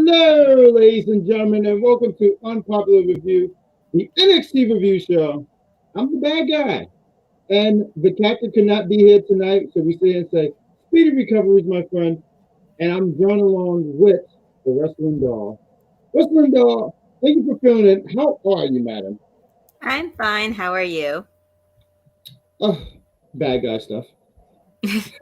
Hello, ladies and gentlemen, and welcome to Unpopular Review, the NXT review show. I'm the bad guy, and the captain could not be here tonight, so we sit here and say, speedy recoveries, my friend, and I'm drawn along with the Wrestling Doll. Wrestling Doll, thank you for filling in. How are you, madam? I'm fine. How are you? Oh, bad guy stuff. Best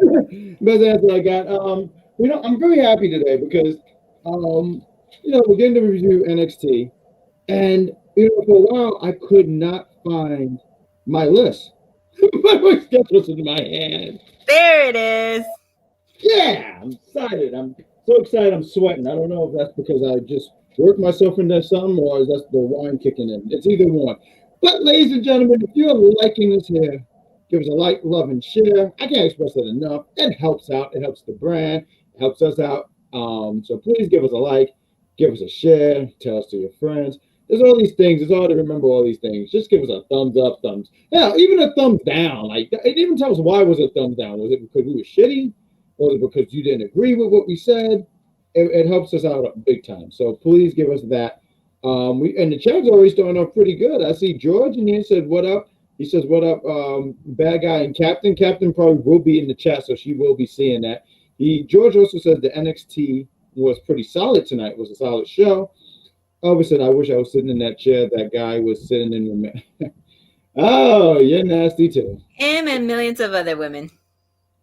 answer I got. I'm very happy today because, we're getting to review NXT. And for a while, I could not find my list. My schedule's in my hand. There it is. Yeah, I'm excited. I'm so excited. I'm sweating. I don't know if that's because I just worked myself into something or is that the wine kicking in. It's either one. But, ladies and gentlemen, if you're liking this here, give us a like, love, and share. I can't express it enough. It helps out. It helps the brand. It helps us out. So please give us a like, give us a share, tell us to your friends. There's all these things. It's hard to remember all these things. Just give us a thumbs up, even a thumbs down. Like, it even tell us why it was a thumbs down. Was it because we were shitty? Was it because you didn't agree with what we said? It helps us out big time. So please give us that. And the chat's already starting off pretty good. I see George in here said, "What up?" He says, "What up, bad guy and Captain?" Captain probably will be in the chat, so she will be seeing that. George also says the NXT was pretty solid tonight. It was a solid show. Elvis said, "I wish I was sitting in that chair that guy was sitting in." Oh, you're nasty too. Him and millions of other women.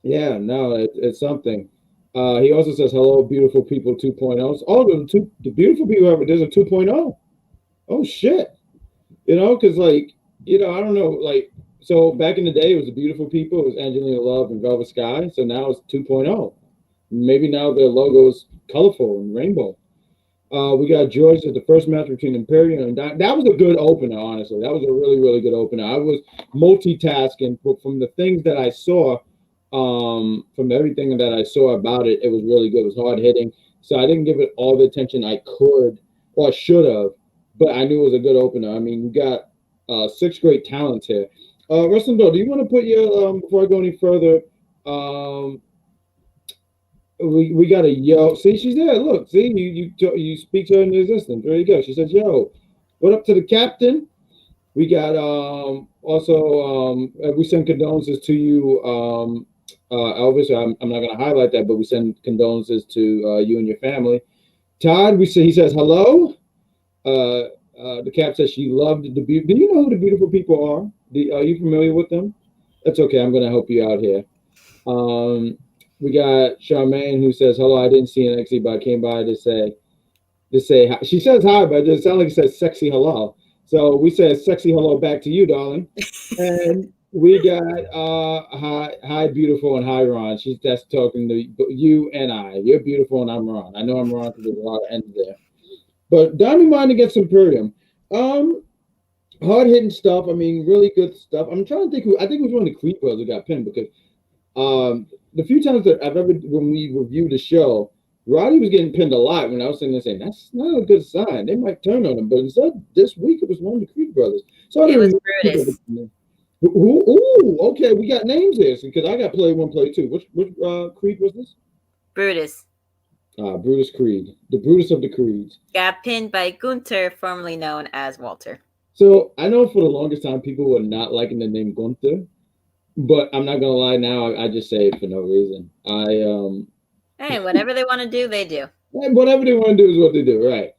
Yeah, no, it's something. He also says, "Hello, beautiful people 2.0." Oh, the beautiful people ever. There's a 2.0. Oh shit. Because I don't know, so back in the day, it was the beautiful people. It was Angelina Love and Velvet Sky. So now it's 2.0. Maybe now their logo's colorful and rainbow. We got George at the first match between Imperium and Diamond. That was a good opener, honestly. That was a really, really good opener. I was multitasking from the things that I saw, from everything that I saw about it. It was really good. It was hard hitting. So I didn't give it all the attention I could or should have, but I knew it was a good opener. I mean, we got 6 great talents here. Wrestling Doll, do you want to put your, before I go any further, we got a yo. See, she's there. Look, see, you speak to her into existence. There you go. She says, "Yo, what up to the captain?" We got also we send condolences to you, Elvis. I'm not gonna highlight that, but we send condolences to you and your family. Todd, he says hello. The cap says she loved the beauty. Do you know who the beautiful people are? Are you familiar with them? That's okay. I'm gonna help you out here. We got Charmaine who says, "Hello, I didn't see NXT, but I came by to say hi." She says hi, but it sounds like it says sexy hello. So we say a sexy hello back to you, darling. And we got hi beautiful and hi Ron. That's talking to you and I. You're beautiful and I'm Ron. I know I'm Ron because there's a lot of ends there. But Diamond Mine against Imperium. Hard hitting stuff. I mean, really good stuff. I'm trying to think I think it was one of the Creed brothers who got pinned because the few times that when we reviewed the show, Roddy was getting pinned a lot when I was sitting there saying, that's not a good sign. They might turn on him. But instead, this week, it was one of the Creed brothers. So it was Brutus. Ooh, okay. We got names here because I got play 1, play 2. Which Creed was this? Brutus. Brutus Creed. The Brutus of the Creeds. Got pinned by Gunther, formerly known as Walter. So I know for the longest time, people were not liking the name Gunther. But I'm not gonna lie. Now I just say it for no reason. Hey, whatever they want to do, they do. Whatever they want to do is what they do, right?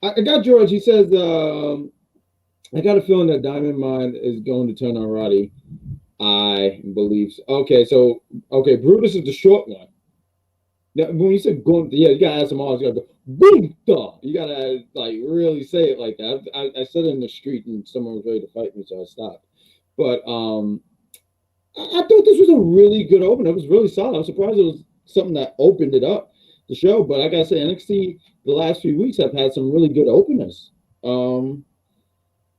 I got George. He says, "I got a feeling that Diamond Mine is going to turn on Roddy." I believe so. Okay, Brutus is the short one. Now, when you said Gunther, yeah, you gotta add some R's. You gotta go Gunther. You gotta really say it like that. I said it in the street and someone was ready to fight me, so I stopped. But I thought this was a really good opener. It was really solid. I'm surprised it was something that opened it up, the show. But I gotta say, NXT the last few weeks have had some really good openers. I'm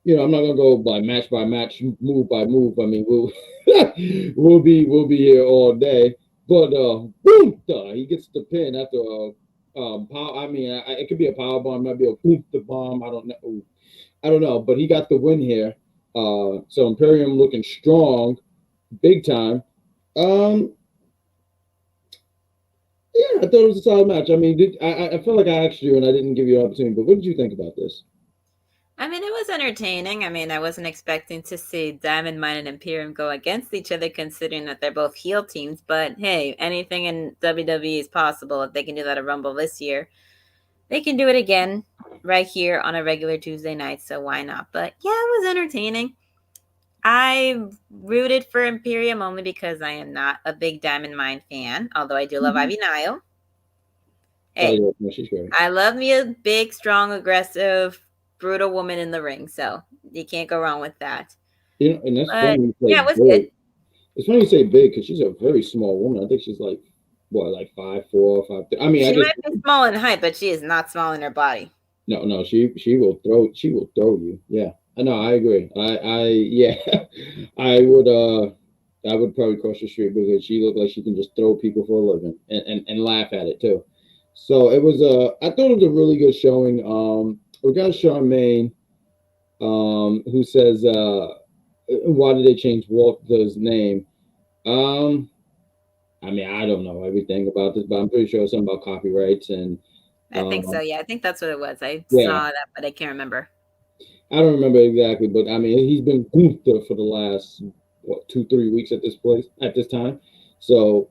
not gonna go by match, move by move. I mean, we'll be here all day. But he gets the pin after power. I mean, it could be a power bomb, might be a the bomb. I don't know. But he got the win here. So Imperium looking strong. Big time. Yeah, I thought it was a solid match. I mean, I feel like I asked you and I didn't give you an opportunity, but what did you think about this? I mean, it was entertaining. I mean, I wasn't expecting to see Diamond Mine and Imperium go against each other, considering that they're both heel teams. But hey, anything in WWE is possible. If they can do that at Rumble this year, they can do it again right here on a regular Tuesday night. So why not? But yeah, it was entertaining. I rooted for Imperium only because I am not a big Diamond Mine fan, although I do love Mhm. Ivy Nile. Oh Hey, yeah, no, she's great. I love me a big, strong, aggressive, brutal woman in the ring. So you can't go wrong with that. You know, and that's But funny you say yeah, it was good. big. It's funny you say big because she's a very small woman. I think she's like what, like 5'4", 5'3". I mean, I She just might be small in height, but she is not small in her body. no. She will throw you. Yeah, I know. I agree. Yeah, I would probably cross the street because she looked like she can just throw people for a living and laugh at it too. So it was I thought it was a really good showing. We got Charmaine, who says, why did they change Walter's name? Um, I mean, I don't know everything about this, but I'm pretty sure it's something about copyrights and I think so. um, Yeah, I think that's what it was. I yeah, saw that, but I can't remember. I don't remember exactly, but I mean, he's been Gunther for the last what 2, 3 weeks at this place at this time. So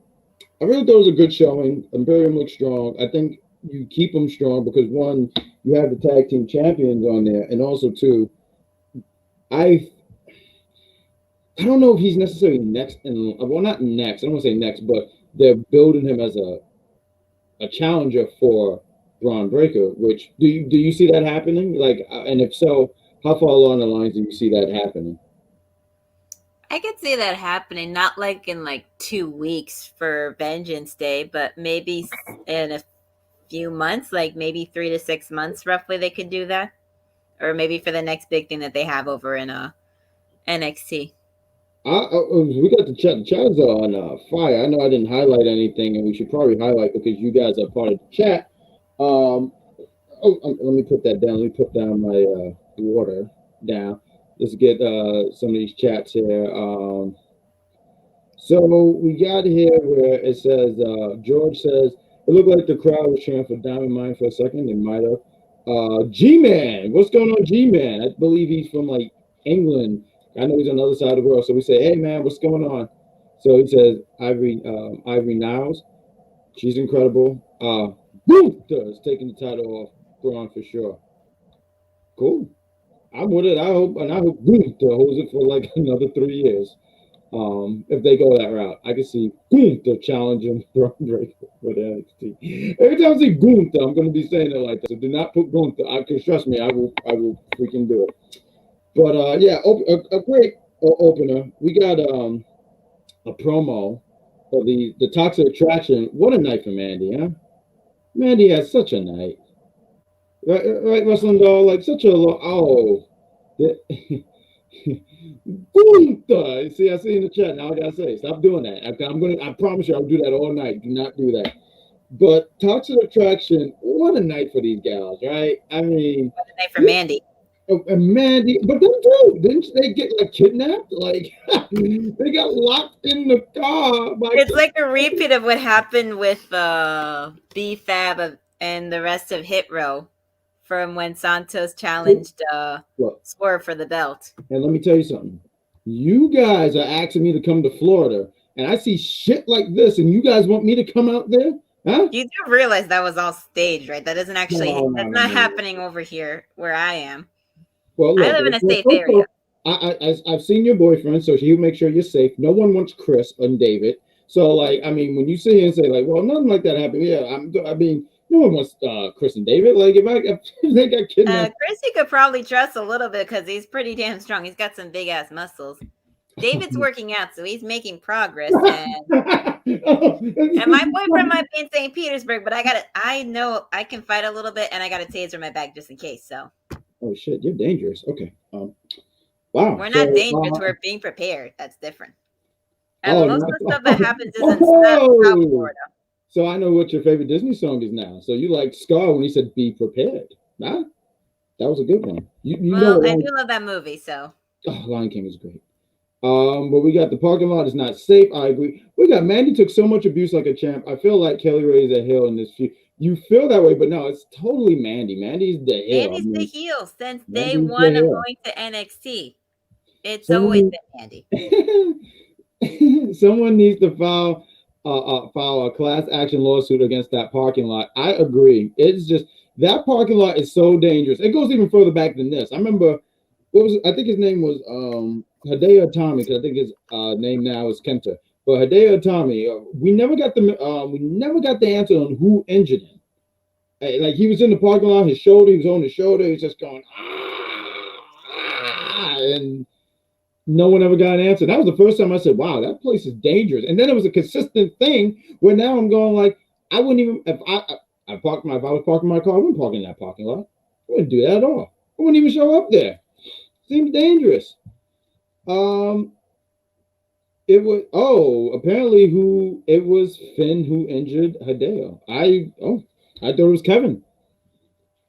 I really thought it was a good showing. Imperium looks strong. I think you keep them strong because one, you have the tag team champions on there, and also two, I I don't know if he's necessarily next, and well, not next. I don't want to say next, but they're building him as a challenger for Bron Breakker. Which do you see that happening? Like, and if so, how far along the lines do you see that happening? I could see that happening, not like in like 2 weeks for Vengeance Day, but maybe in a few months, like maybe 3 to 6 months roughly, they could do that. Or maybe for the next big thing that they have over in NXT. We got the chat. The chat is on fire. I know I didn't highlight anything, and we should probably highlight because you guys are part of the chat. Um, let me put that down. Let me put down my water down. Let's get some of these chats here. So we got here where it says George says it looked like the crowd was cheering for Diamond Mine for a second. They might have. G-Man, what's going on, G-Man? I believe he's from like England. I know he's on the other side of the world. So we say, hey man, what's going on? So he says Ivory Niles, she's incredible. Gunther is taking the title off Braun for sure. Cool. I'm with it. I hope Gunther holds it for like another 3 years. If they go that route, I can see Gunther challenging Bron Breakker for the NXT. Every time I see Gunther, I'm going to be saying it like that. So do not put Gunther. Because trust me, I will freaking do it. But yeah, a great opener. We got a promo for the Toxic Attraction. What a night for Mandy, huh? Mandy has such a night. Right, Wrestling Doll, like such a Gunther. See, I see in the chat now. I gotta say, stop doing that. I promise you, I'll do that all night. Do not do that. But Toxic Attraction, what a night for these gals, right? I mean, What a night for Mandy. and Mandy, but them too. Didn't they get like kidnapped? Like they got locked in the car. It's like a repeat of what happened with B-Fab and the rest of Hit Row from when Santos challenged Look, Swerve for the belt. and let me tell you something. You guys are asking me to come to Florida, and I see shit like this, and you guys want me to come out there? Huh? You do realize that was all staged, right? That isn't actually No, that's no, not no. happening over here where I am. Well, I look, live in a safe first area. off, I've seen your boyfriend, so he'll make sure you're safe. No one wants Chris and David. So, like, I mean, when you sit here and say, like, well, nothing like that happened, yeah, I mean, no one wants Chris and David. Like, if they got kidnapped, Chris, you could probably trust a little bit because he's pretty damn strong. He's got some big ass muscles. David's working out, so he's making progress. And my boyfriend might be in St. Petersburg, but I know I can fight a little bit, and I got a taser in my bag just in case. So, oh shit, you're dangerous. Okay, wow. we're So, not dangerous. We're being prepared. That's different. And oh, most of not, the stuff that happens isn't South oh, Florida. so I know what your favorite Disney song is now. So you like Scar when he said "Be prepared." Nah, that was a good one. You know Well, what I Lion, do love that movie, so oh, Lion King is great. But we got the parking lot is not safe. I agree. We got Mandy took so much abuse like a champ. I feel like Kelly Ray is a heel in this feud. You feel that way, but no, it's totally Mandy. Mandy's the heel. I Mandy's the mean, heel since day Mandy's the one of heel. going to NXT. It's always Someone, been Mandy. someone needs to file a class action lawsuit against that parking lot. I agree. It's just that parking lot is so dangerous. It goes even further back than this. I remember what was I think his name was Hideo Tommy, because I think his name now is Kenta. But Hideo Tommy, we never got the answer on who injured him. Like he was in the parking lot, his shoulder, he was on his shoulder, he's just going and no one ever got an answer. That was the first time I said, "Wow, that place is dangerous." And then it was a consistent thing where now I'm going like, I wouldn't even if I was parking my car, I wouldn't park in that parking lot. I wouldn't do that at all. I wouldn't even show up there. Seems dangerous. It was apparently it was Finn who injured Hideo. I thought it was Kevin,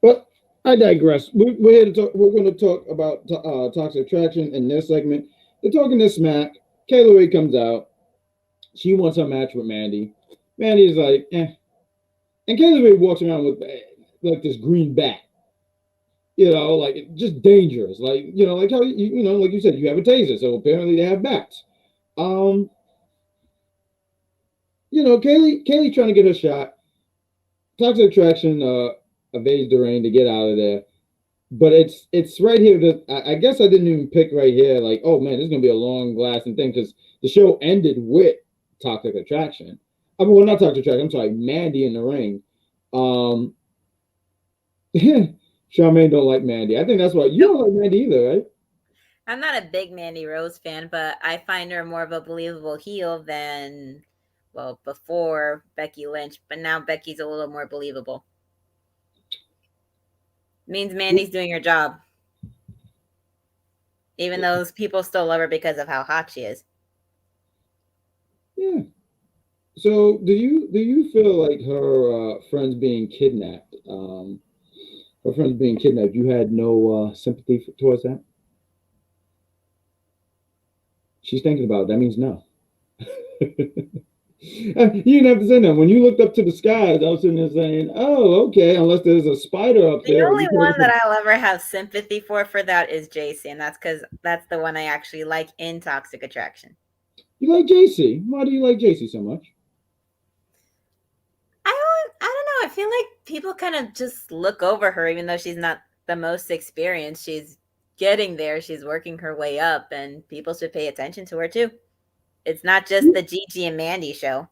but I digress. We're here to talk. We're going to talk about Toxic Attraction in this segment. They're talking this smack. Kayla Ray comes out. She wants her match with Mandy. Mandy's like, eh. And Kayla Ray walks around with like this green bat. Like just dangerous. Like, like how like you said, you have a taser. So apparently they have bats. Kaylee trying to get her shot. Toxic Attraction evades the rain to get out of there. But it's right here that I guess I didn't even pick right here. Like, oh man, this is gonna be a long lasting thing because the show ended with Toxic Attraction. I mean, well, not Toxic Attraction. I'm sorry, Mandy in the ring. Charmaine don't like Mandy. I think that's why you don't like Mandy either, right? I'm not a big Mandy Rose fan, but I find her more of a believable heel than, well, before Becky Lynch. But now Becky's a little more believable. Means Mandy's doing her job. Even though people still love her because of how hot she is. Yeah. So do you feel like her friends being kidnapped? Her friends being kidnapped. You had no sympathy towards that. She's thinking about it. That means no. You didn't have to say that. When you looked up to the skies, I was sitting there saying, "Oh, okay." Unless there's a spider up there. The only one that I'll ever have sympathy for that is JC, and that's because that's the one I actually like in Toxic Attraction. You like JC? Why do you like JC so much? I don't know. I feel like people kind of just look over her, even though she's not the most experienced. She's getting there. She's working her way up, and people should pay attention to her too. It's not just the Gigi and Mandy show.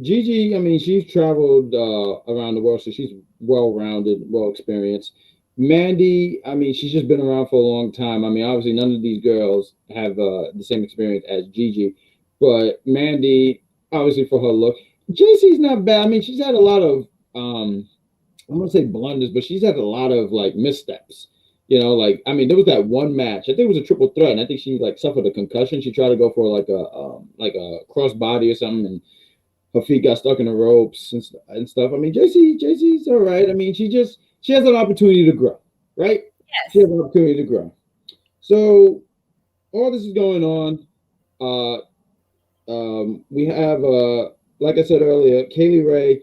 Gigi, I mean, she's traveled around the world, so she's well-rounded, well-experienced. Mandy, I mean, she's just been around for a long time. I mean, obviously, none of these girls have the same experience as Gigi, but Mandy, obviously, for her look, JC's not bad. I mean, she's had a lot of, I'm gonna say blunders, but she's had a lot of like missteps. Like I mean, there was that one match. I think it was a triple threat, and I think she like suffered a concussion. She tried to go for like a cross body or something, and her feet got stuck in the ropes and stuff. I mean, JC's all right. I mean, she has an opportunity to grow, right? Yes. She has an opportunity to grow. So all this is going on. We have like I said earlier, Kaylee Ray,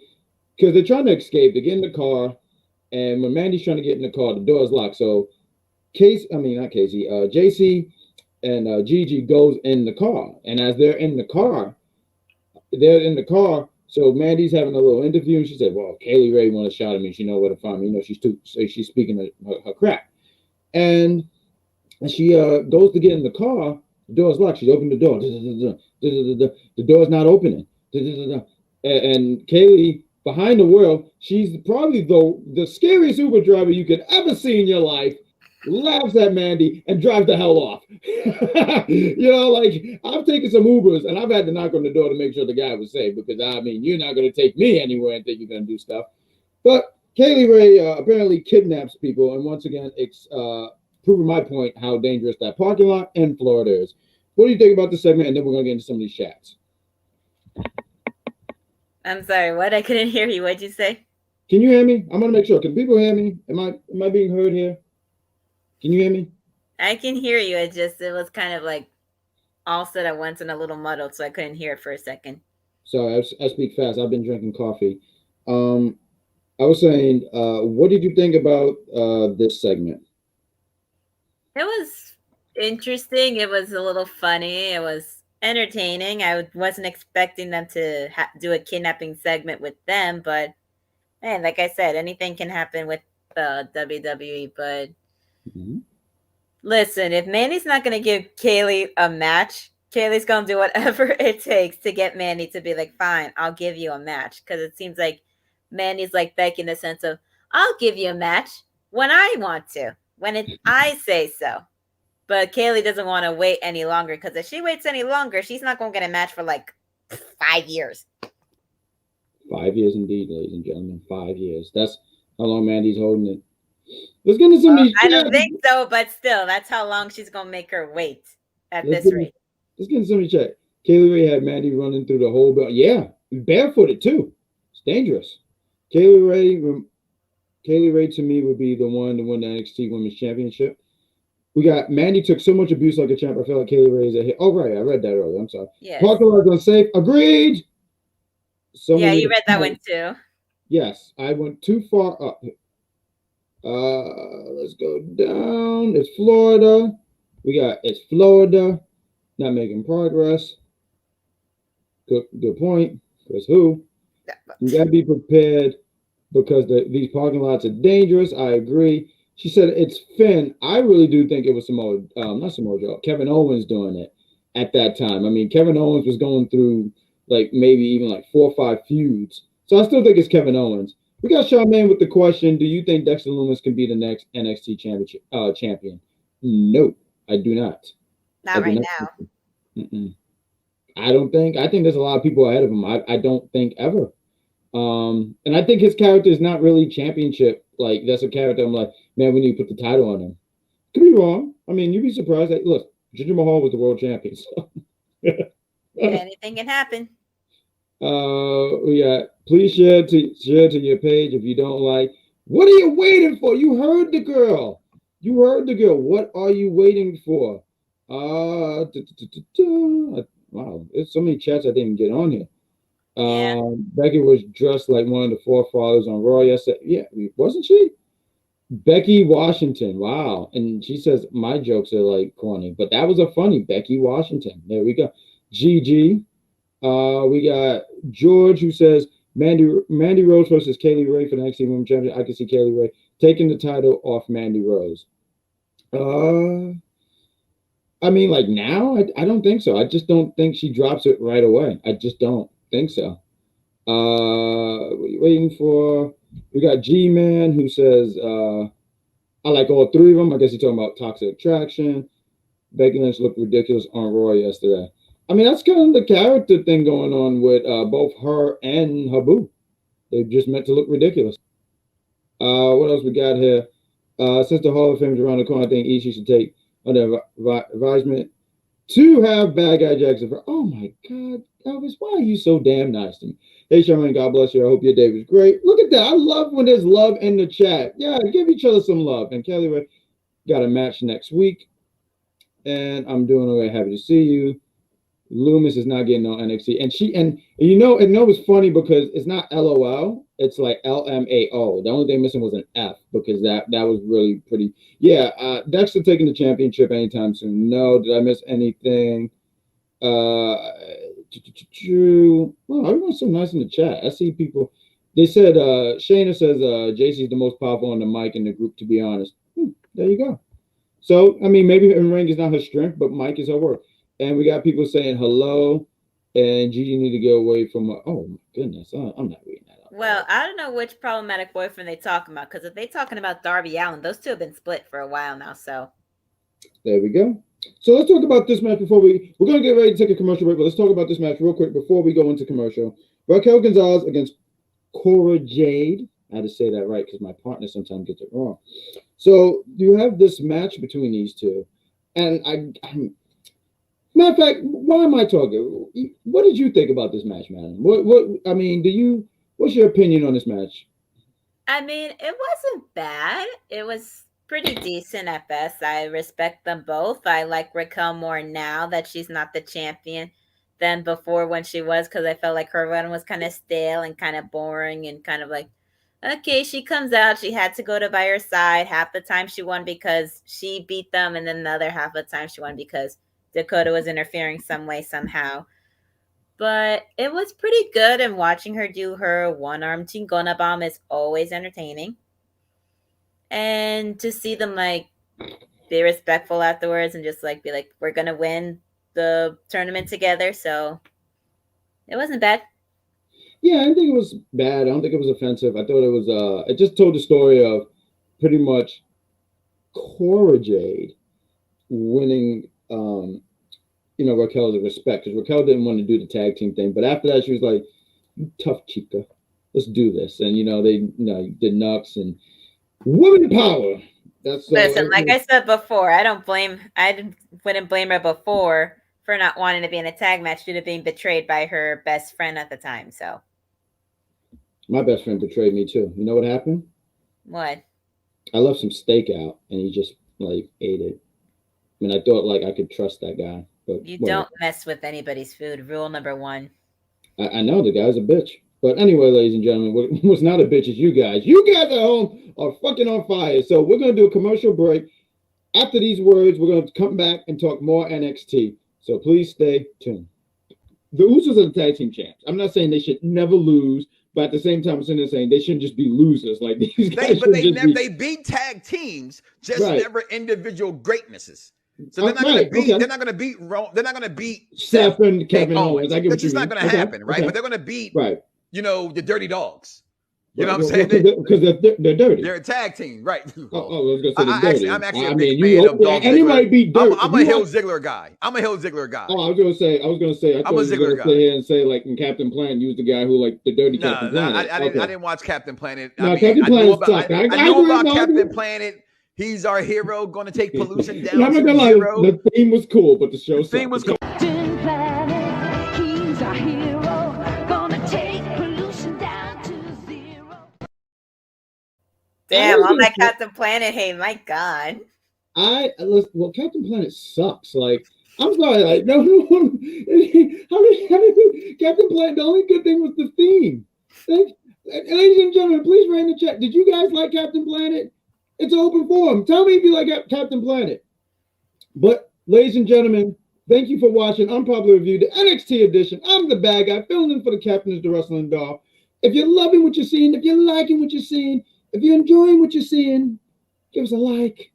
because they're trying to escape. They get in the car, and when Mandy's trying to get in the car, the door is locked. So JC and Gigi goes in the car, and as they're in the car. So Mandy's having a little interview, and she said, "Well, Kaylee Ray want to shout at me. She know where to find me. She's speaking her crap." And she goes to get in the car. The door's locked. She opened the door. The door's not opening. And Kaylee, behind the wheel, she's probably the scariest Uber driver you could ever see in your life. Laughs at Mandy and drives the hell off. Like I've taken some Ubers and I've had to knock on the door to make sure the guy was safe because I mean you're not going to take me anywhere and think you're going to do stuff. But Kaylee Ray apparently kidnaps people, and once again, it's proving my point how dangerous that parking lot in Florida is. What do you think about this segment? And then we're going to get into some of these chats. I'm sorry, what? I couldn't hear you. What'd you say? Can you hear me? I'm going to make sure. Can people hear me? Am I being heard here? Can you hear me? I can hear you. It was kind of like all said at once and a little muddled, so I couldn't hear it for a second. Sorry, I speak fast. I've been drinking coffee. I was saying, what did you think about this segment? It was interesting. It was a little funny. It was entertaining. I wasn't expecting them to do a kidnapping segment with them, but man, like I said, anything can happen with WWE. But listen, if Mandy's not going to give Kaylee a match, Kaylee's going to do whatever it takes to get Mandy to be like, fine, I'll give you a match. Because it seems like Mandy's like Becky in the sense of, I'll give you a match when I want to, I say so. But Kaylee doesn't want to wait any longer because if she waits any longer, she's not going to get a match for like 5 years. 5 years indeed, ladies and gentlemen. 5 years. That's how long Mandy's holding it. Let's get into some of these. I don't think so, but still, that's how long she's going to make her wait at this rate. Let's get into some of these check. Kaylee Ray had Mandy running through the whole building. Yeah, barefooted too. It's dangerous. Kaylee Ray to me would be the one to win the NXT Women's Championship. We got Mandy took so much abuse like a champ. I feel like Kaylee Ray is a hit. Oh, right. I read that earlier. I'm sorry. Yes. Parker was unsafe. Agreed. Yeah, you read that one too. Yes. I went too far up. Let's go down. It's Florida. It's Florida. Not making progress. Good point. Because who? You got to be prepared because these parking lots are dangerous. I agree. She said it's Finn. I really do think it was not Samoa Joe, Kevin Owens doing it at that time. I mean, Kevin Owens was going through like maybe even like 4 or 5 feuds. So I still think it's Kevin Owens. We got Charmaine with the question, do you think Dexter Lumis can be the next NXT champion? No, I do not. Not right now. I don't think. I think there's a lot of people ahead of him. I don't think ever. And I think his character is not really championship. Like, that's a character I'm like, man, we need to put the title on him. Could be wrong. I mean, you'd be surprised. Like, look, Jinder Mahal was the world champion. So. Anything can happen. Please share to your page if you don't like. What are you waiting for? You heard the girl. What are you waiting for? Wow, there's so many chats I didn't get on here. Yeah. Becky was dressed like one of the forefathers on Raw yesterday. Yeah, wasn't she? Becky Washington. Wow. And she says my jokes are like corny, but that was a funny Becky Washington. There we go. GG. We got George who says Mandy Rose versus Kaylee Ray for the NXT Women's Championship. I can see Kaylee Ray taking the title off Mandy Rose. I mean, like now, I don't think so. I just don't think she drops it right away. I just don't think so. What are you waiting for? We got G-Man who says, I like all 3 of them. I guess he's talking about Toxic Attraction. Becky Lynch looked ridiculous on Raw yesterday. I mean, that's kind of the character thing going on with both her and her boo. They just meant to look ridiculous. What else we got here? Since the Hall of Fame is around the corner, I think Ishii should take under advisement to have BadGuy Jackson for. Oh my God, Elvis, why are you so damn nice to me? Hey, Charmaine, God bless you. I hope your day was great. Look at that. I love when there's love in the chat. Yeah, give each other some love. And Kelly Ray got a match next week. And I'm doing all right. Happy to see you. Loomis is not getting on NXT. And you know it's funny because it's not LOL. It's like LMAO. The only thing missing was an F because that was really pretty. Yeah, Dexter taking the championship anytime soon. No, did I miss anything? Wow, everyone's so nice in the chat. I see people. They said Shayna says JC's the most powerful on the mic in the group, to be honest. There you go. So, I mean, maybe in ring is not her strength, but mic is her work. And we got people saying hello, and Gigi need to get away from her. Oh, my goodness. I'm not reading that out. Well, I don't know which problematic boyfriend they talking about, because if they talking about Darby Allin, those two have been split for a while now, so. There we go. So let's talk about this match before we're going to get ready to take a commercial break, but let's talk about this match real quick before we go into commercial. Raquel Gonzalez against Cora Jade. I had to say that right because my partner sometimes gets it wrong. So you have this match between these two, and matter of fact, why am I talking? What did you think about this match, madam? What's your opinion on this match? I mean, it wasn't bad. It was pretty decent at best. I respect them both. I like Raquel more now that she's not the champion than before when she was, because I felt like her run was kind of stale and kind of boring and kind of like, okay, she comes out, she had to go to by her side. Half the time she won because she beat them, and then the other half of the time she won because Dakota was interfering some way, somehow. But it was pretty good, and watching her do her one-arm Tingona bomb is always entertaining. And to see them like be respectful afterwards and just like be like, we're gonna win the tournament together. So it wasn't bad. Yeah, I didn't think it was bad. I don't think it was offensive. I thought it was it just told the story of pretty much Cora Jade winning Raquel's respect, because Raquel didn't want to do the tag team thing. But after that, she was like, "You tough chica, let's do this." And they did Nux and woman power. That's Listen, like I said before, wouldn't blame her before for not wanting to be in a tag match due to being betrayed by her best friend at the time. So my best friend betrayed me too. You know what happened? What? I left some steak out and he just like ate it. I mean, I thought like I could trust that guy, but You don't mess with anybody's food. Rule number 1. I know the guy's a bitch. But anyway, ladies and gentlemen, what's not a bitch is you guys. You guys at home are fucking on fire. So we're going to do a commercial break. After these words, we're going to come back and talk more NXT. So please stay tuned. The Usos are the tag team champs. I'm not saying they should never lose, but at the same time, I'm saying they shouldn't just be losers. Like these guys, they beat tag teams, just never individual greatnesses. So they're not going to beat. Okay. They're not going to beat. They're not going to beat Seth and Kevin Owens. That's just not going to happen, right? Okay. But they're going to beat, the Dirty Dogs. You know what I'm saying? Because they're dirty. They're a tag team, right? I was going to say they're dirty. I'm actually a big fan of Dolph Ziggler. Be dirty. I'm a Hill Ziggler guy. Oh, I was going to say. I'm a Ziggler guy. Sit here and say like in Captain Planet, use the guy who like the dirty Captain Planet. I didn't watch Captain Planet. Captain Planet sucked. I know about Captain Planet. He's our hero, going to take pollution down. I'm not gonna lie, the theme was cool, but the show theme was cool. Captain Planet, he's our hero, gonna take pollution down to 0. Damn, all that Captain Planet hate, my God. Captain Planet sucks. Like, I'm sorry, like, no, how did Captain Planet? The only good thing was the theme. Ladies and gentlemen, please write in the chat. Did you guys like Captain Planet? It's an open forum. Tell me if you like Captain Planet. But, ladies and gentlemen, thank you for watching Unpopular Review, the NXT edition. I'm the bad guy, filling in for the captain of the wrestling doll. If you're loving what you're seeing, if you're liking what you're seeing, if you're enjoying what you're seeing, give us a like,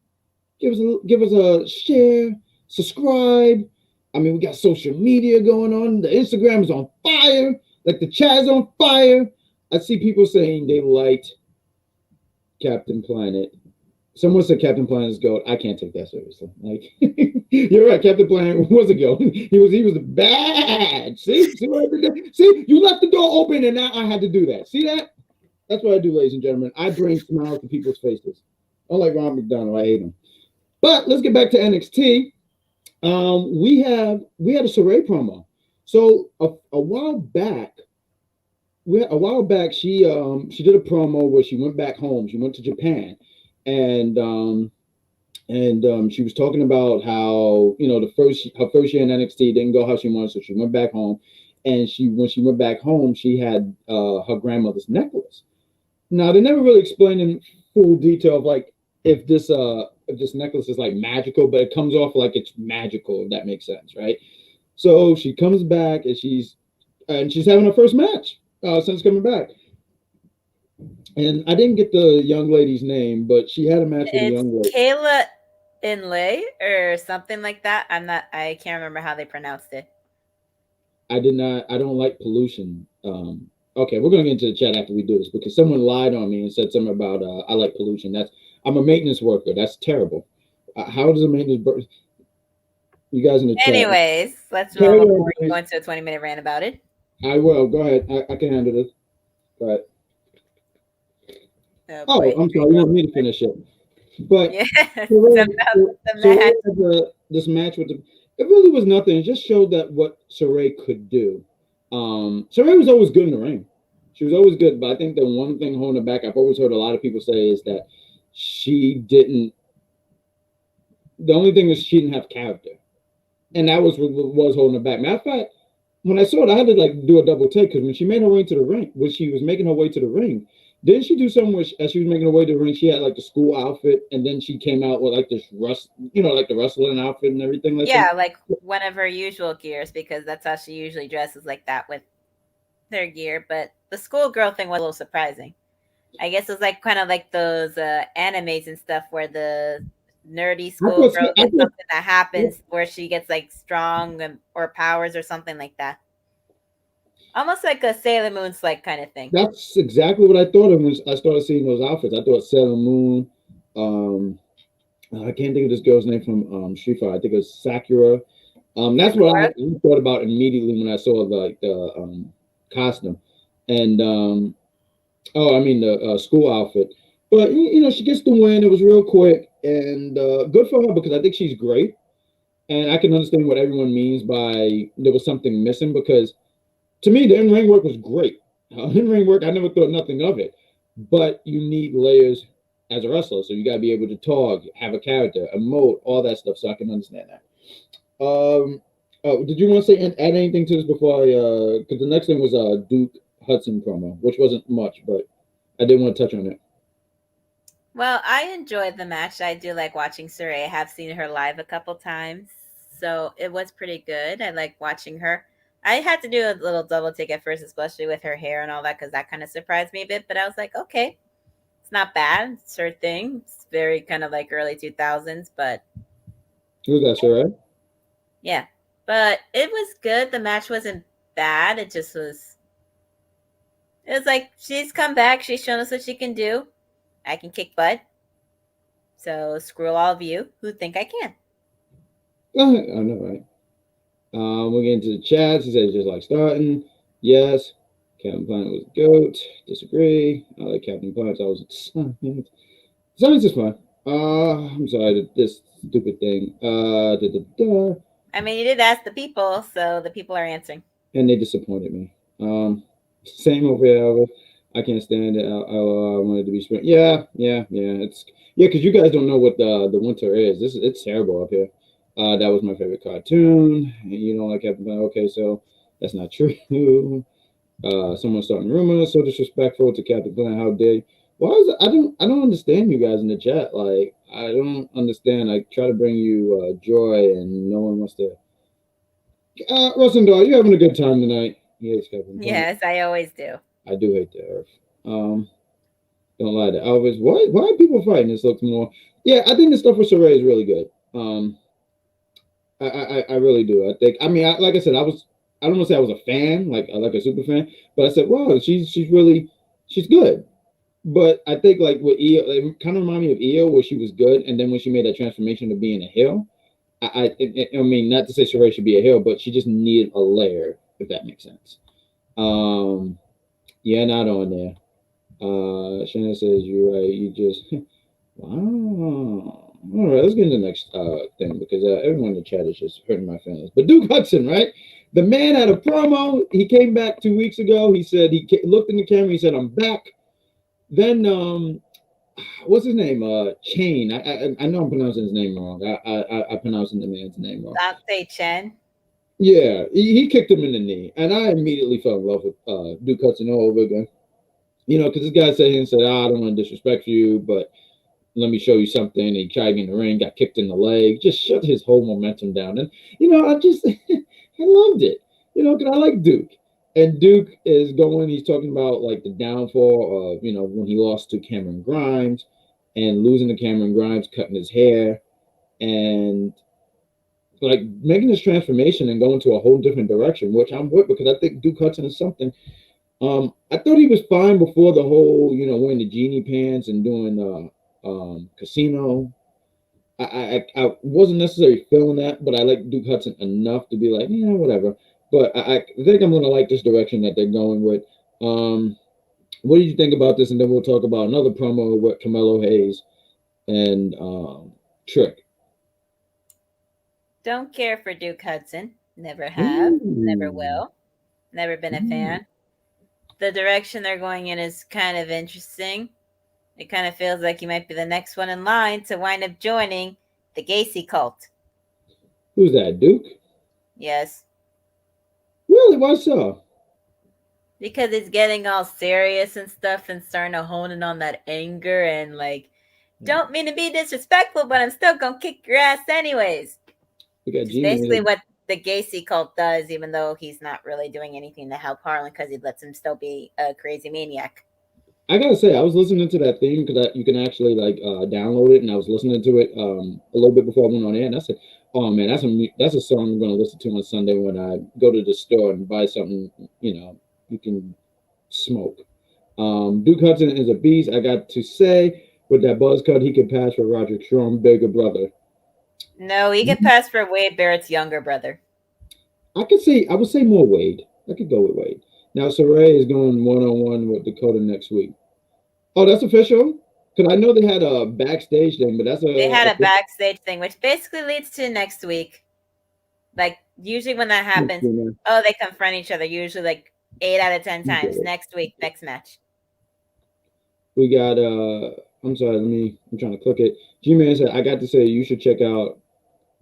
give us a share, subscribe. I mean, we got social media going on. The Instagram is on fire. Like the chat is on fire. I see people saying they liked Captain Planet. Someone said Captain Planet is GOAT. I can't take that seriously. Like, you're right. Captain Planet was a GOAT. He was bad. See what I did? See, you left the door open, and now I had to do that. See that? That's what I do, ladies and gentlemen. I bring smiles to people's faces. Unlike Ron McDonald, I hate him. But let's get back to NXT. We had a Saray promo. So a while back, she did a promo where she went back home. She went to Japan. And she was talking about how her first year in NXT didn't go how she wanted, so she went back home. And when she went back home, she had her grandmother's necklace. Now they never really explained in full detail of like if this necklace is like magical, but it comes off like it's magical, if that makes sense, right? So she comes back and she's having her first match since coming back. And I didn't get the young lady's name, but she had a match with a young lady. Kayla Inlay or something like that. I can't remember how they pronounced it. I don't like pollution. Okay, we're going to get into the chat after we do this because someone lied on me and said something about I like pollution. I'm a maintenance worker. That's terrible. How does a maintenance worker? You guys in the chat. Anyways, let's move on before you go into a 20-minute rant about it. I will. Go ahead. I can handle this. Go ahead. Oh, I'm sorry. You want me to finish it? But yeah, this match with it really was nothing. It just showed that what Saray could do. Saray was always good in the ring. She was always good, but I think the one thing holding her back, I've always heard a lot of people say, is that she didn't the only thing was she didn't have character, and that was what was holding her back. Matter of fact, when I saw it, I had to like do a double take because when she made her way to the ring, when she was making her way to the ring, didn't she do something where as she was making her way to the ring, she had like the school outfit, and then she came out with like this like the wrestling outfit and everything like Yeah, that? like one of her usual gears, because that's how she usually dresses, like that with their gear. But the schoolgirl thing was a little surprising. I guess it's like kind of like those animes and stuff where the nerdy schoolgirl gets something that happens where she gets like strong or powers or something like that. Almost like a Sailor Moon's like kind of thing. That's exactly what I thought of when I started seeing those outfits. I thought Sailor Moon. I can't think of this girl's name from Street Fighter. I think it was Sakura. That's what I thought about immediately when I saw like the costume, and I mean the school outfit. But she gets the win. It was real quick and good for her because I think she's great, and I can understand what everyone means by there was something missing because to me the in-ring work was great. In-ring work, I never thought nothing of it, but you need layers as a wrestler, so you got to be able to talk, have a character, emote, all that stuff. So I can understand that. Did you want to say add anything to this before I? Because the next thing was Duke Hudson promo, which wasn't much, but I did want to touch on it. Well, I enjoyed the match. I do like watching Saray. I have seen her live a couple times, so it was pretty good. I like watching her. I had to do a little double take at first, especially with her hair and all that, because that kind of surprised me a bit. But I was like, okay, it's not bad. It's her thing. It's very kind of like early 2000s, but Who's that, Saray? Yeah, but it was good. The match wasn't bad. It just was. It was like she's come back. She's shown us what she can do. I can kick butt. So screw all of you who think I can. I know, right? We're getting to the chat. She says just like starting. Yes. Captain Planet was goat. Disagree. I like Captain Planet. I was Science is fine. I'm sorry, this stupid thing. I mean, you did ask the people, so the people are answering. And they disappointed me. Same over here. I can't stand it. I wanted to be spent. Yeah. It's because you guys don't know what the winter is. It's terrible up here. That was my favorite cartoon. And you don't like Captain Planet. Okay, so that's not true. Someone starting rumors. So disrespectful to Captain Planet. How dare you? Why is it? I don't understand you guys in the chat. Like I don't understand. I try to bring you joy, and no one wants to. Rosendal, you having a good time tonight? Yes, I always do. I do hate the Earth. Don't lie to Elvis. Why are people fighting? This looks more. Yeah, I think the stuff with Saray is really good. I really do. I think. I mean, like I said, I don't want to say I was a fan, like a super fan, but I said, wow, she's good. But I think like with Io, it kind of reminded me of Io, where she was good, and then when she made that transformation to being a heel, I mean, not to say Saray should be a heel, but she just needed a layer, if that makes sense. Yeah, not on there. Shannon says you're right. You just wow. All right, let's get into the next thing because everyone in the chat is just hurting my feelings. But Duke Hudson, right? The man had a promo. He came back 2 weeks ago. He said looked in the camera. He said, "I'm back." Then what's his name? Chain. I know I'm pronouncing his name wrong. I pronouncing the man's name wrong. Dante Chen. Yeah, he kicked him in the knee, and I immediately fell in love with Duke Hudson all over again. Because this guy said I don't want to disrespect you, but let me show you something. And he tried in the ring, got kicked in the leg, just shut his whole momentum down. And I just I loved it. Because I like Duke. And Duke is he's talking about like the downfall of, when he lost to Cameron Grimes and losing to Cameron Grimes, cutting his hair and like making this transformation and going to a whole different direction, which I'm with because I think Duke Hudson is something. I thought he was fine before the whole, wearing the genie pants and doing Casino. I wasn't necessarily feeling that, but I like Duke Hudson enough to be like, yeah, whatever. But I think I'm gonna like this direction that they're going with. What did you think about this? And then we'll talk about another promo with Camilo Hayes and Trick. Don't care for Duke Hudson. Never have. Never will. Never been a fan. The direction they're going in is kind of interesting. It kind of feels like he might be the next one in line to wind up joining The Gacy cult. Who's that, Duke? Yes. Really? Why so? Because it's getting all serious and stuff and starting to hone in on that anger and like, don't mean to be disrespectful, but I'm still gonna kick your ass anyways. We got It's basically what the Gacy cult does, even though he's not really doing anything to help Harlan because he lets him still be a crazy maniac. I gotta say, I was listening to that theme because you can actually like download it, and I was listening to it a little bit before I went on air, and I said, "Oh man, that's a song I'm gonna listen to on Sunday when I go to the store and buy something, you can smoke." Duke Hudson is a beast. I got to say, with that buzz cut, he could pass for Roger Strong, bigger brother. No, he could pass for Wade Barrett's younger brother. I would say more Wade. I could go with Wade. Now, Saray is going one-on-one with Dakota next week. Oh, that's official? Because I know they had a backstage thing, but they had a backstage thing, which basically leads to next week. Like, usually when that happens, they confront each other, usually like 8 out of 10 times. Next week, next match. We got, I'm sorry, I'm trying to click it. G-Man said, I got to say, you should check out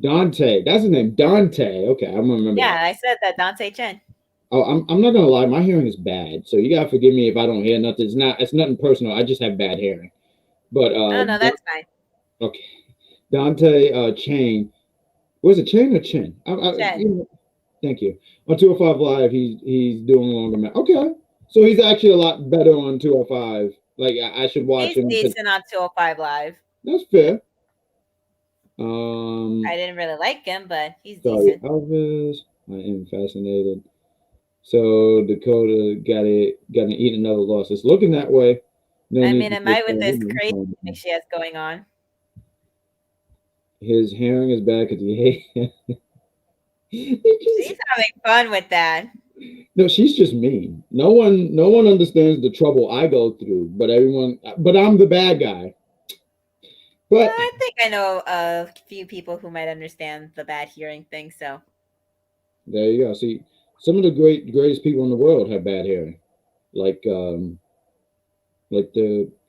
Dante. That's his name, Dante. Okay, I'm gonna remember. Yeah, that. I said that, Dante Chen. Oh, I'm not gonna lie, my hearing is bad, so you gotta forgive me if I don't hear nothing. It's nothing personal. I just have bad hearing. But no, that's fine. Okay, Dante Chain. Was it Chain or Chin? Chen. Thank you. On 205 Live, he's doing longer match. Okay, so he's actually a lot better on 205. Like I should watch him. He's decent on 205 Live. That's fair. I didn't really like him, but he's sorry, decent. Elvis, I am fascinated. So Dakota got to eat another loss. It's looking that way. Am I with this crazy thing she has going on? His hearing is bad because he hates. She's having fun with that. No, she's just mean. No one understands the trouble I go through, but I'm the bad guy. But I think I know a few people who might understand the bad hearing thing. So there you go. See, some of the greatest people in the world have bad hearing, like the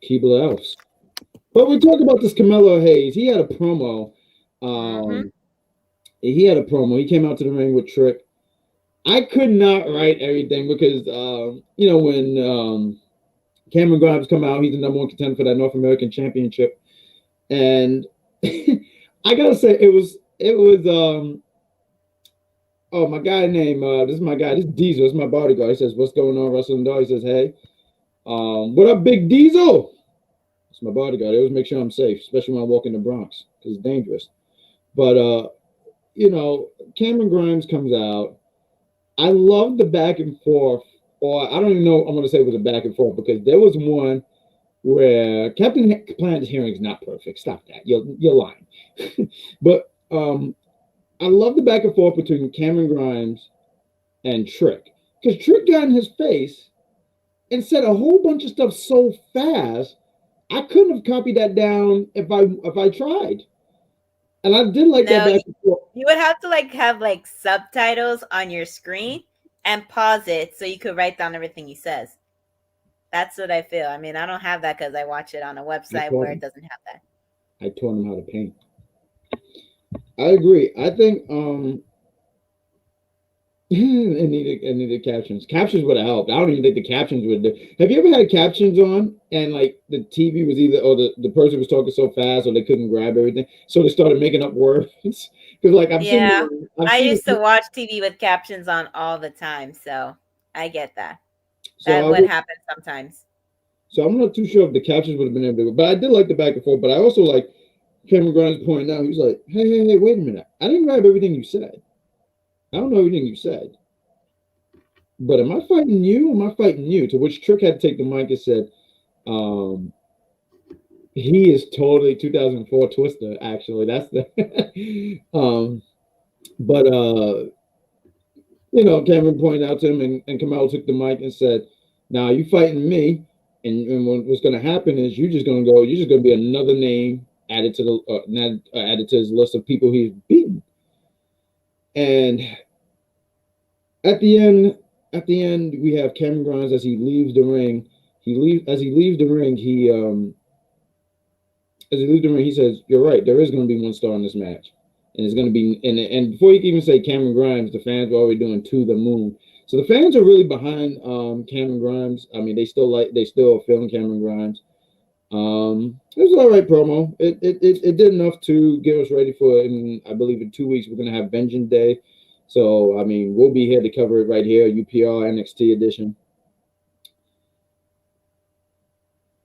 Keebler Elves. But we talk about this Camilo Hayes. He had a promo. He had a promo. He came out to the ring with Trick. I could not write everything because when Cameron Grimes come out, he's the #1 contender for that North American Championship. And I gotta say, it was my guy named this is my guy, this is Diesel, this is my bodyguard. He says, "What's going on, Wrestling Dog?" He says, "Hey, what up, Big Diesel?" It's my bodyguard. They always make sure I'm safe, especially when I walk in the Bronx, because it's dangerous. But Cameron Grimes comes out. I love the back and forth, or I don't even know I'm gonna say it was a back and forth, because there was one where Captain Planet's hearing is not perfect. Stop that. You're lying. But I love the back and forth between Cameron Grimes and Trick, because Trick got in his face and said a whole bunch of stuff so fast, I couldn't have copied that down if I tried. And I did like that back and forth. You would have to have subtitles on your screen and pause it so you could write down everything he says. That's what I feel. I mean, I don't have that because I watch it on a website where it doesn't have that. I taught him how to paint. I agree. I think it needed captions. Captions would have helped. I don't even think the captions would do. Have you ever had captions on and the TV was either, or the person was talking so fast or they couldn't grab everything, so they started making up words? Because I used to watch TV with captions on all the time, so I get that. So that would happen sometimes. So I'm not too sure if the captions would have been able to do it, but I did like the back and forth. But I also like Cameron Grimes pointing out, he was like, hey, wait a minute. I didn't grab everything you said. I don't know everything you said. But am I fighting you or am I fighting you? To which Trick had to take the mic and said, he is totally 2004 Twister, actually. That's the Cameron pointed out to him, and Camilo took the mic and said, "Now you fighting me, and what's going to happen is you're just going to be another name added to the added to his list of people he's beaten." And at the end, we have Cameron Grimes as he leaves the ring. He as he leaves the ring, he says, "You're right. There is going to be one star in this match, and it's going to be." And before you can even say Cameron Grimes, the fans were already doing "To the Moon." So the fans are really behind Cameron Grimes. I mean, they still are feeling Cameron Grimes. It was an all right promo. It did enough to get us ready for. I believe in 2 weeks we're going to have Vengeance Day. So I mean, we'll be here to cover it right here, UPR NXT edition.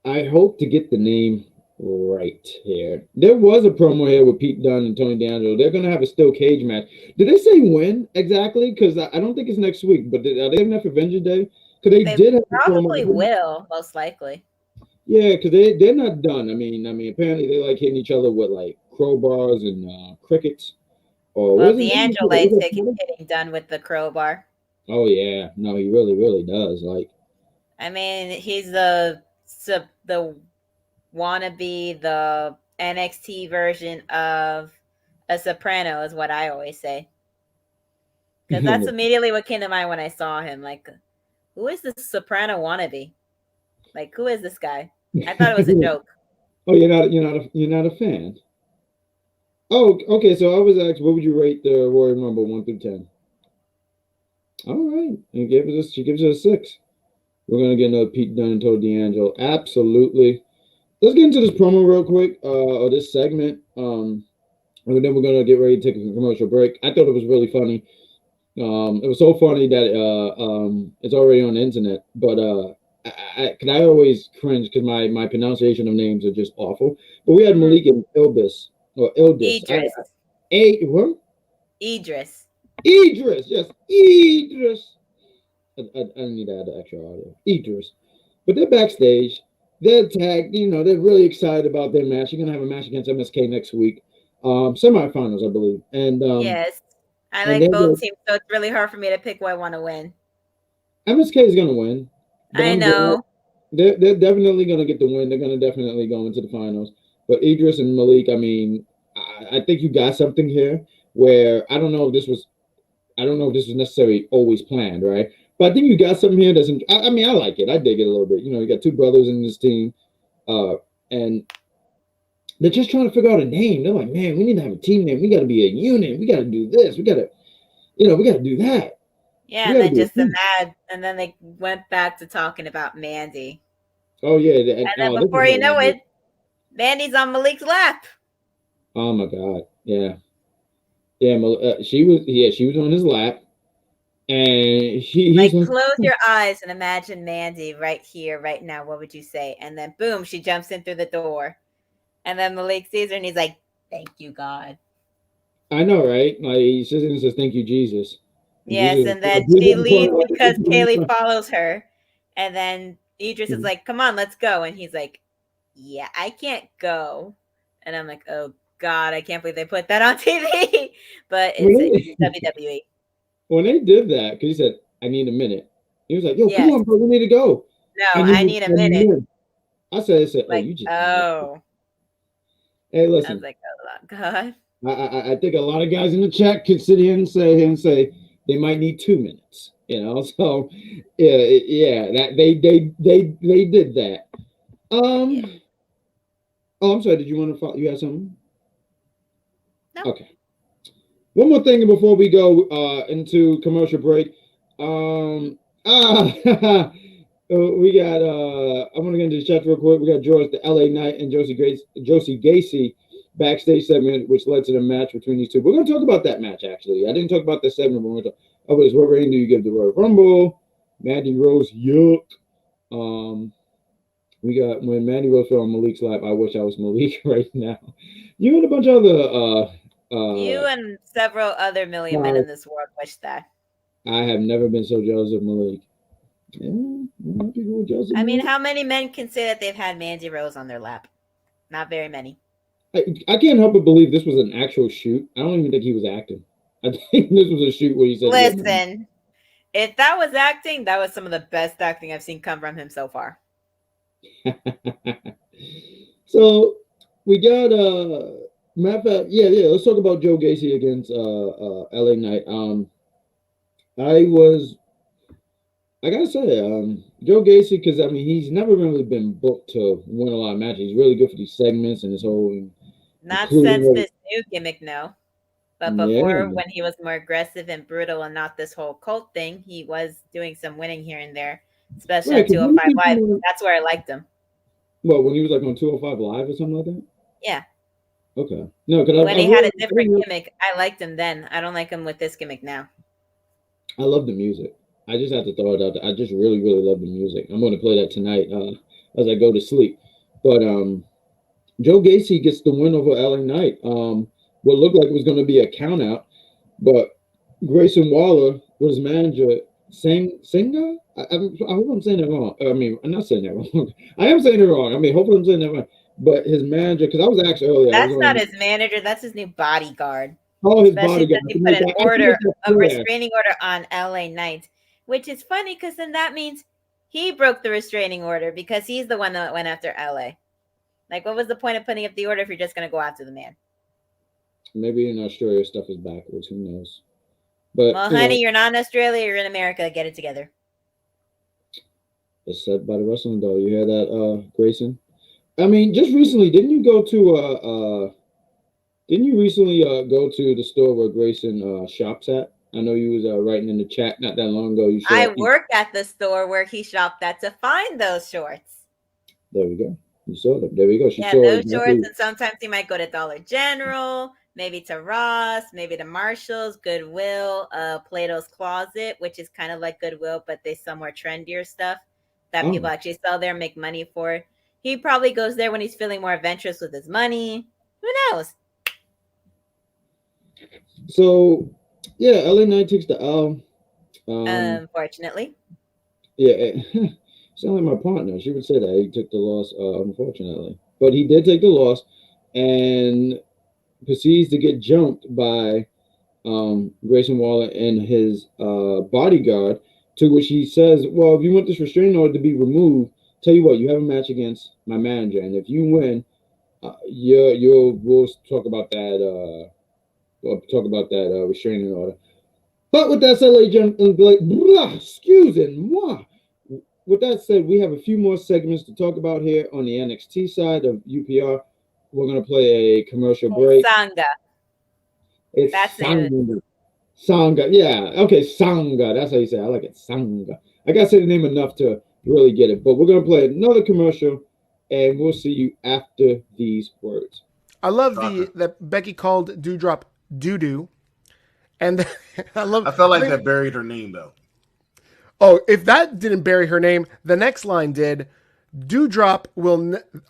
I hope to get the name right here. There was a promo here with Pete Dunne and Tony D'Angelo. They're going to have a steel cage match. Did they say when exactly? Because I don't think it's next week. But are they having that for Vengeance Day? Because they did have probably will, most likely. Yeah, because they're not done. I mean, apparently they like hitting each other with like crowbars and crickets. Or well, D'Angelo likes getting done with the crowbar. Oh yeah, no, he really, really does. Like, I mean, he's the wannabe, the NXT version of a soprano, is what I always say. Because that's immediately what came to mind when I saw him. Like, who is this soprano wannabe? Like, who is this guy? I thought it was a joke. Oh, you're not a fan. Oh, okay. So I was asked, what would you rate the Royal Rumble 1 through 10? All right, and she gives it a 6. We're gonna get another Pete Dunne and Tony D'Angelo. Absolutely. Let's get into this promo real quick, or this segment. And then we're gonna get ready to take a commercial break. I thought it was really funny. It was so funny that it's already on the internet. But I always cringe because my pronunciation of names are just awful. But we had Malik and Ildis. Idris. What? Idris. Yes, Idris. I need to add the extra audio. Idris. But they're backstage. They're tagged. They're really excited about their match. You're going to have a match against MSK next week. Semifinals, I believe. And yes. I like both teams, so it's really hard for me to pick who I want to win. MSK is going to win. I know. They're definitely going to get the win. They're going to definitely go into the finals. But Idris and Malik, I mean, I think you got something here where I don't know if this was necessarily always planned, right? But I think you got something here I mean, I like it. I dig it a little bit. You got two brothers in this team, and they're just trying to figure out a name. They're like, man, we need to have a team name. We got to be a unit. We got to do this. We got to, we got to do that. Yeah, and then just and then they went back to talking about Mandy. Oh yeah, and then before you know it, Mandy's on Malik's lap. Oh my God, yeah. She was on his lap. And close your eyes and imagine Mandy right here, right now. What would you say? And then boom, she jumps in through the door. And then Malik sees her and he's like, "Thank you, God." I know, right? Like he says and says, "Thank you, Jesus." Yes, Jesus, and then she leaves because Kaylee follows her. And then Idris is like, "Come on, let's go." And he's like, "Yeah, I can't go." And I'm like, "Oh God, I can't believe they put that on TV." But it's WWE. When they did that, because he said, "I need a minute," he was like, "Yo, come on, bro, we need to go." No, I need a minute. I said, like, "Oh, you just." Oh. Hey, listen. I was like, "Oh God." I think a lot of guys in the chat could sit here and say they might need 2 minutes. So yeah, that they did that. Oh, I'm sorry. Did you want to follow? You had something? No. Okay. One more thing before we go into commercial break. We got I'm gonna get into the chat real quick. We got George, the LA Knight, and Josie Gacy backstage segment, which led to the match between these two. We're gonna talk about that match actually. I didn't talk about this segment, but we're gonna talk. What rating do you give the Royal Rumble? Mandy Rose, yuck. We got when Mandy Rose fell on Malik's lap. I wish I was Malik right now. You and a bunch of other you and several other million men in this world wish that. I have never been so jealous of Malik. Yeah, people were jealous of I mean, how many men can say that they've had Mandy Rose on their lap? Not very many. I can't help but believe this was an actual shoot. I don't even think he was acting. I think this was a shoot where he said, "Listen, if that was acting, that was some of the best acting I've seen come from him so far." So we got matter of fact, yeah. Let's talk about Joe Gacy against LA Knight. I gotta say, Joe Gacy, because I mean, he's never really been booked to win a lot of matches. He's really good for these segments and his whole, Not since including, this new gimmick, no. But before, yeah, when he was more aggressive and brutal and not this whole cult thing, he was doing some winning here and there, especially right. on Because 205 Live. That's where I liked him. well, when he was like on 205 Live or something like that. Yeah. Okay, no, because When he had a different gimmick, I liked him then. I don't like him with this gimmick now. I love the music. I just have to throw it out there. I just really, really love the music. I'm going to play that tonight as I go to sleep. But Joe Gacy gets the win over LA Knight. What looked like it was going to be a count out, but Grayson Waller was his manager. Singa? I hope I'm saying that wrong. I mean, I'm not saying that wrong. I am saying it wrong. I mean, hopefully I'm saying that right. But his manager, because I was asked earlier. That's not his manager. That's his new bodyguard. Oh, his Especially bodyguard. since he put an order, a restraining order on LA Knight, which is funny because then that means he broke the restraining order because he's the one that went after LA. Like, what was the point of putting up the order if you're just going to go after the man? Maybe in Australia stuff is backwards. Who knows? But well, honey, you're not in Australia. You're in America. Get it together. It's said by the wrestling doll. You hear that, Grayson? I mean, just recently, didn't you go to Didn't you recently go to the store where Grayson shops at? I know you was writing in the chat not that long ago. I work at the store where he shopped at to find those shorts. There we go. You saw them. There we go. She saw those shorts, and sometimes he might go to Dollar General, maybe to Ross, maybe to Marshall's, Goodwill, Plato's Closet, which is kind of like Goodwill, but they sell more trendier stuff that people actually sell there, make money for. He probably goes there when he's feeling more adventurous with his money. Who knows? So, yeah, LA Knight takes the L. Unfortunately. Yeah, sound like my partner. She would say that he took the loss, unfortunately. But he did take the loss and proceeds to get jumped by Grayson Waller and his bodyguard, to which he says, well, if you want this restraining order to be removed, tell you what, you have a match against my manager, and if you win, we'll talk about that. We'll talk about that restraining order. But with that said, ladies and gentlemen, excuse me. With that said, we have a few more segments to talk about here on the NXT side of UPR. We're going to play a commercial break. Sangha. It's Sangha. Sangha. Yeah. Okay. Sangha. That's how you say it. I like it. Sangha. I got to say the name enough to really get it. But we're going to play another commercial, and we'll see you after these words. I love that Becky called Doudrop doo-doo. And I felt like that buried her name, though. Oh, if that didn't bury her name, the next line did. Doudrop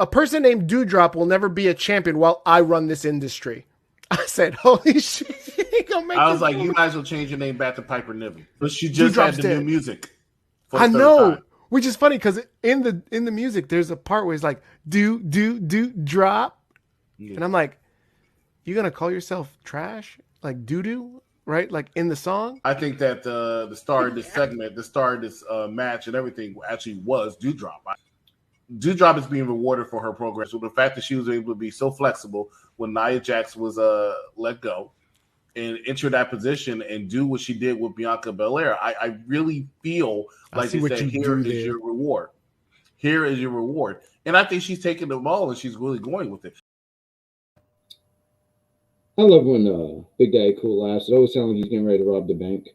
a person named Doudrop will never be a champion while I run this industry. I said, holy shit. I was like, you might as well change your name back to Piper Niven. But she just had the new music. I know. Which is funny because in the music, there's a part where it's like, drop. Yeah. And I'm like, you going to call yourself trash? Like doo-doo? Right, like in the song. I think that the star of this segment, the star of this match, and everything actually was Doudrop. Doudrop is being rewarded for her progress. So the fact that she was able to be so flexible when Nia Jax was let go, and enter that position and do what she did with Bianca Belair, I really feel like they said, "Here is your reward. Here is your reward." And I think she's taking the ball and she's really going with it. I love when Big Daddy Cool laughs. It always sounds like he's getting ready to rob the bank.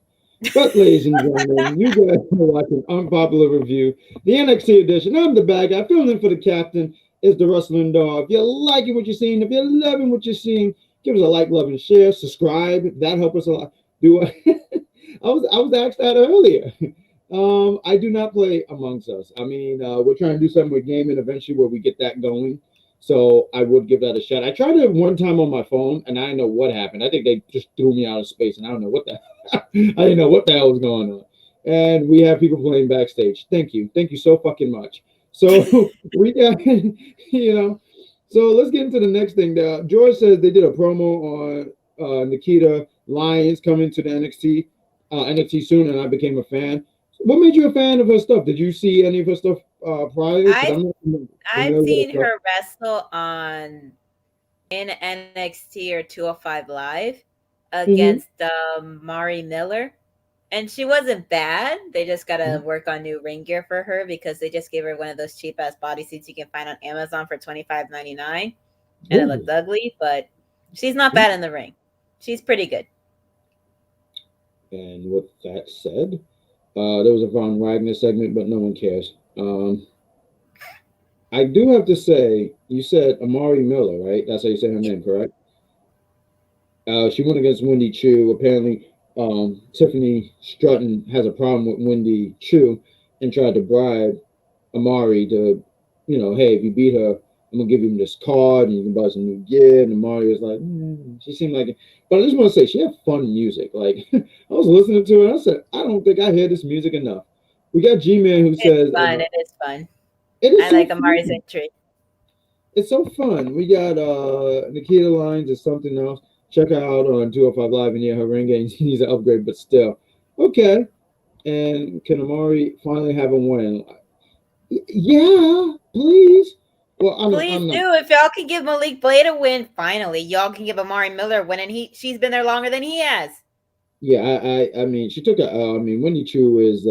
But, ladies and gentlemen, you guys are watching Unpopular Review, the NXT edition. I'm the bad guy. Filling in for the captain is the wrestling dog. If you're liking what you're seeing, if you're loving what you're seeing, give us a like, love, and share. Subscribe. That helps us a lot. I was asked that earlier. I do not play Amongst Us. I mean, we're trying to do something with gaming eventually where we get that going. So I would give that a shot. I tried it one time on my phone, and I didn't know what happened. I think they just threw me out of space, and I don't know what the I didn't know what the hell was going on. And we have people playing backstage. Thank you so fucking much. So we got, So let's get into the next thing. George says they did a promo on Nikita Lyons coming to the NXT soon, and I became a fan. What made you a fan of her stuff? Did you see any of her stuff prior? I've seen her wrestle in NXT or 205 Live against Mari Miller, And she wasn't bad. They just gotta work on new ring gear for her because they just gave her one of those cheap ass bodysuits you can find on Amazon for $25.99, and it looked ugly. But she's not bad in the ring. She's pretty good. And with that said, there was a Von Wagner segment, but no one cares. I do have to say, you said Amari Miller, right? That's how you say her name, correct? She went against Wendy Chu. Apparently, Tiffany Stratton has a problem with Wendy Chu and tried to bribe Amari to, hey, if you beat her, I'm gonna give you this card and you can buy some new gear. And Amari was like, she seemed like it. But I just want to say she had fun music. Like I was listening to it, and I said, I don't think I hear this music enough. We got G-Man who says, fun. It is fun. I like Amari's entry. It's so fun. We got Nikita Lyons is something else. Check her out on 205 Live, and yeah, her ring game needs an upgrade, but still. Okay. And can Amari finally have a win? Yeah, please. Well, please do. If y'all can give Malik Blade a win, finally, y'all can give Amari Miller a win, and she's been there longer than he has. Yeah, I mean, she took a. I mean, Wendy Chu is.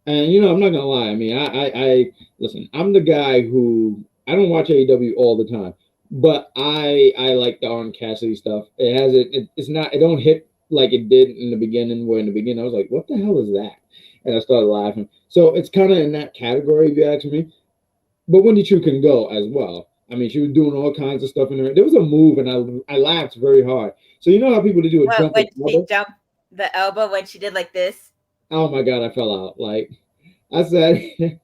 And I'm not gonna lie. I mean, I listen. I'm the guy who I don't watch AEW all the time, but I like the Orange Cassidy stuff. It has it's not. It don't hit like it did in the beginning. Where in the beginning I was like, what the hell is that? And I started laughing. So it's kind of in that category, if you ask me. But Wendy Chu can go as well. I mean, she was doing all kinds of stuff in there. There was a move, and I laughed very hard. So you know how people do a jump? When she jumped the elbow, when she did like this. Oh my God, I fell out. Like I said.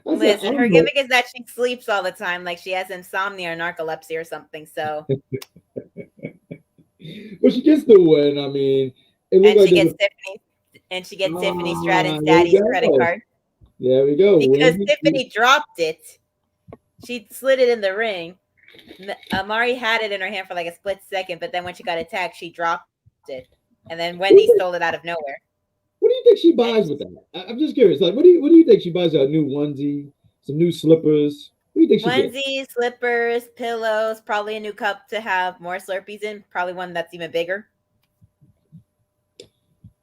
Listen, her gimmick is that she sleeps all the time, like she has insomnia or narcolepsy or something. So. Well, she gets the win. I mean, she gets Tiffany Stratton's daddy's credit card. There we go. Because Tiffany dropped it. She slid it in the ring. Amari had it in her hand for like a split second, but then when she got attacked, she dropped it. And then Wendy stole it out of nowhere. What do you think she buys with that? I'm just curious. Like, what do you think she buys? A new onesie, some new slippers? What do you think she gets? Slippers, pillows, probably a new cup to have more Slurpees in. Probably one that's even bigger.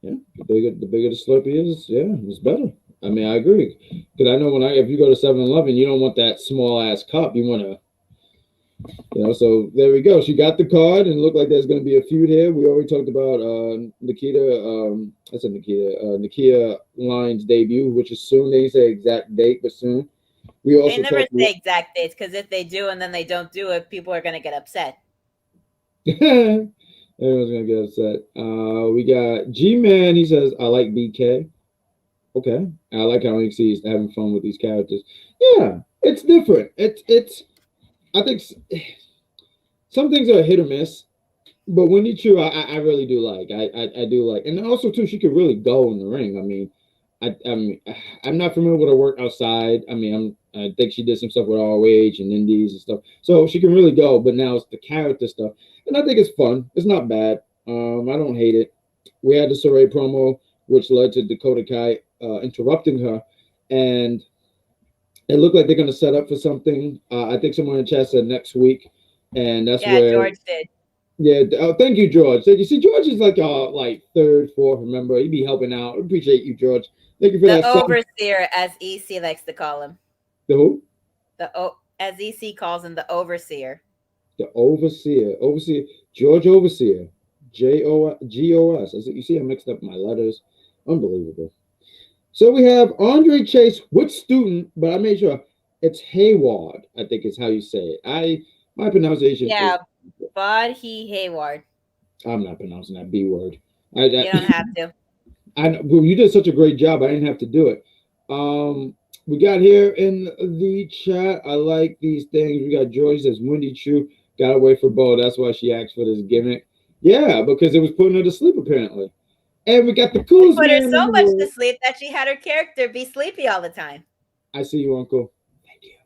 Yeah, the bigger the Slurpee is, yeah, it's better. I mean, I agree. Because I know if you go to 7-Eleven, you don't want that small ass cup. You want to, so there we go. She got the card, and it looked like there's going to be a feud here. We already talked about Nikita Lyons' debut, which is soon. They didn't say exact date, but soon. They never say exact dates, because if they do and then they don't do it, people are going to get upset. Everyone's going to get upset. We got G-Man. He says, I like BK. Okay. I like how NXT is having fun with these characters. Yeah, it's different. I think some things are hit or miss, but Wendy Chu, I really do like. I do like, and also too, she could really go in the ring. I mean, I'm not familiar with her work outside. I mean, I think she did some stuff with ROH and Indies and stuff, so she can really go. But now it's the character stuff, and I think it's fun. It's not bad. I don't hate it. We had the Saray promo, which led to Dakota Kai interrupting her, and it looked like they're going to set up for something. I think someone in the chat said next week, and that's where George did. Yeah, thank you, George. You see, George is like third, fourth. Remember, he'd be helping out. Appreciate you, George. Thank you for that. The overseer, as EC likes to call him. The who? As EC calls him, the overseer. The overseer, George Overseer, JOGOS. You see, I mixed up my letters. Unbelievable. So we have Andre Chase with student, but I made sure it's Hayward, I think is how you say it. My pronunciation is Hayward. I'm not pronouncing that B word. You don't have to. Well, you did such a great job. I didn't have to do it. We got here in the chat. I like these things. We got George says Wendy Chu got away for Bo. That's why she asked for this gimmick. Yeah, because it was putting her to sleep apparently. And we got the coolest man. Put her so much to sleep that she had her character be sleepy all the time. I see you, Uncle. Thank you.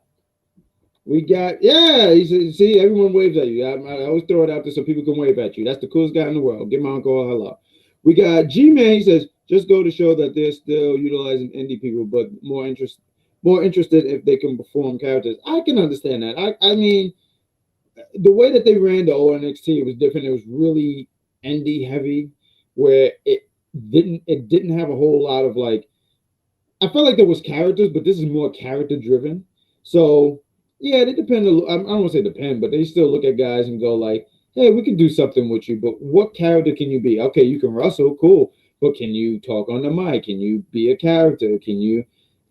We got, you see, everyone waves at you. I always throw it out there so people can wave at you. That's the coolest guy in the world. Give my uncle a hello. We got G-Man. He says, just go to show that they're still utilizing indie people, but more interested if they can perform characters. I can understand that. I mean, the way that they ran the old NXT was different. It was really indie heavy, where didn't have a whole lot of like. I felt like there was characters, but this is more character driven. So yeah, they depend. I don't want to say depend, but they still look at guys and go like, "Hey, we can do something with you, but what character can you be? Okay, you can wrestle, cool, but can you talk on the mic? Can you be a character? Can you?"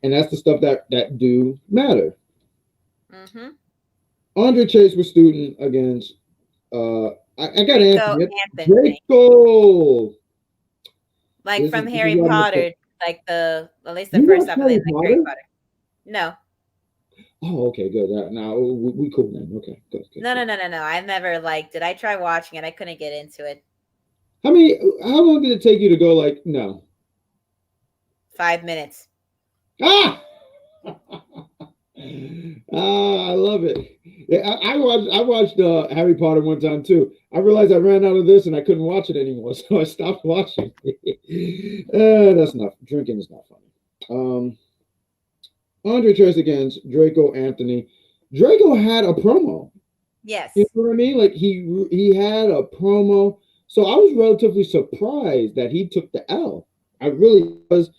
And that's the stuff that do matter. Mm-hmm. Andre Chase was student against. I got Anthony. Draco. Like from Harry Potter, like at least the first time in Harry Potter. No. Oh, okay, good. Now we cool then. Okay, good. No. I've never liked it. I tried watching it. I couldn't get into it. How long did it take you to go like no? 5 minutes. Ah! I love it. Yeah, I watched Harry Potter one time too. I realized I ran out of this and I couldn't watch it anymore, so I stopped watching. That's not drinking is not funny. Andre Chase against Draco Anthony. Draco had a promo. Yes. You know what I mean? Like he had a promo. So I was relatively surprised that he took the L. I really was,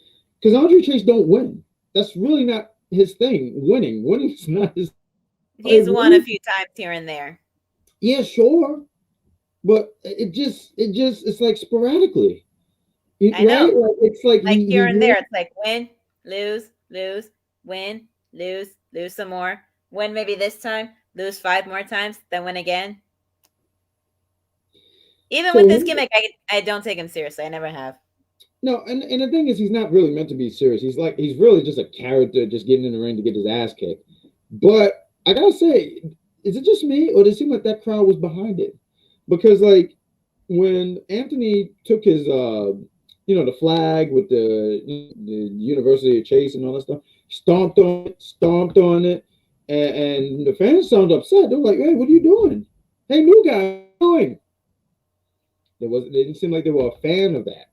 because Andre Chase don't win. That's really not his thing. Winning is not his. He's won a few times here and there. Yeah, sure, but it's like sporadically. I know. Right? Like, it's like here and there. It's like win, lose, win, lose some more. Win maybe this time, lose 5 more times, then win again. Even with this gimmick, I don't take him seriously. I never have. No, and the thing is, he's not really meant to be serious. He's really just a character, just getting in the ring to get his ass kicked. But I gotta say, is it just me, or does it seem like that crowd was behind it? Because like when Anthony took his the flag with the University of Chase and all that stuff, stomped on it, and the fans sounded upset. They were like, "Hey, what are you doing? Hey, new guy, what are you doing?" They didn't seem like they were a fan of that.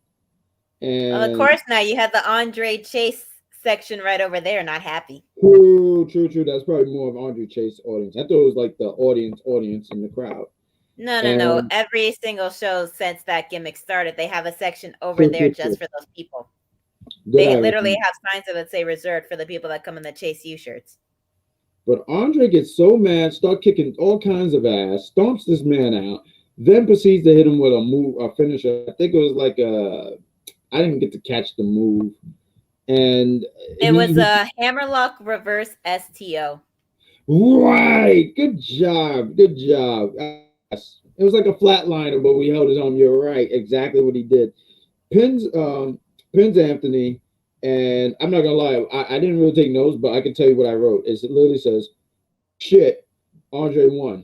And well, of course, now you had the Andre Chase section right over there, not happy. True. That's probably more of Andre Chase audience. I thought it was like the audience in the crowd. No. Every single show since that gimmick started, they have a section over there just for those people. They literally have signs that say reserved for the people that come in the Chase U shirts. But Andre gets so mad, start kicking all kinds of ass, stomps this man out, then proceeds to hit him with a finisher. I think it was like I didn't get to catch the move. And it was a hammerlock reverse STO. Right. Good job. It was like a flatliner, but we held his arm. You're right. Exactly what he did. Pins Anthony, and I'm not gonna lie, I didn't really take notes, but I can tell you what I wrote. It literally says, "Shit, Andre won."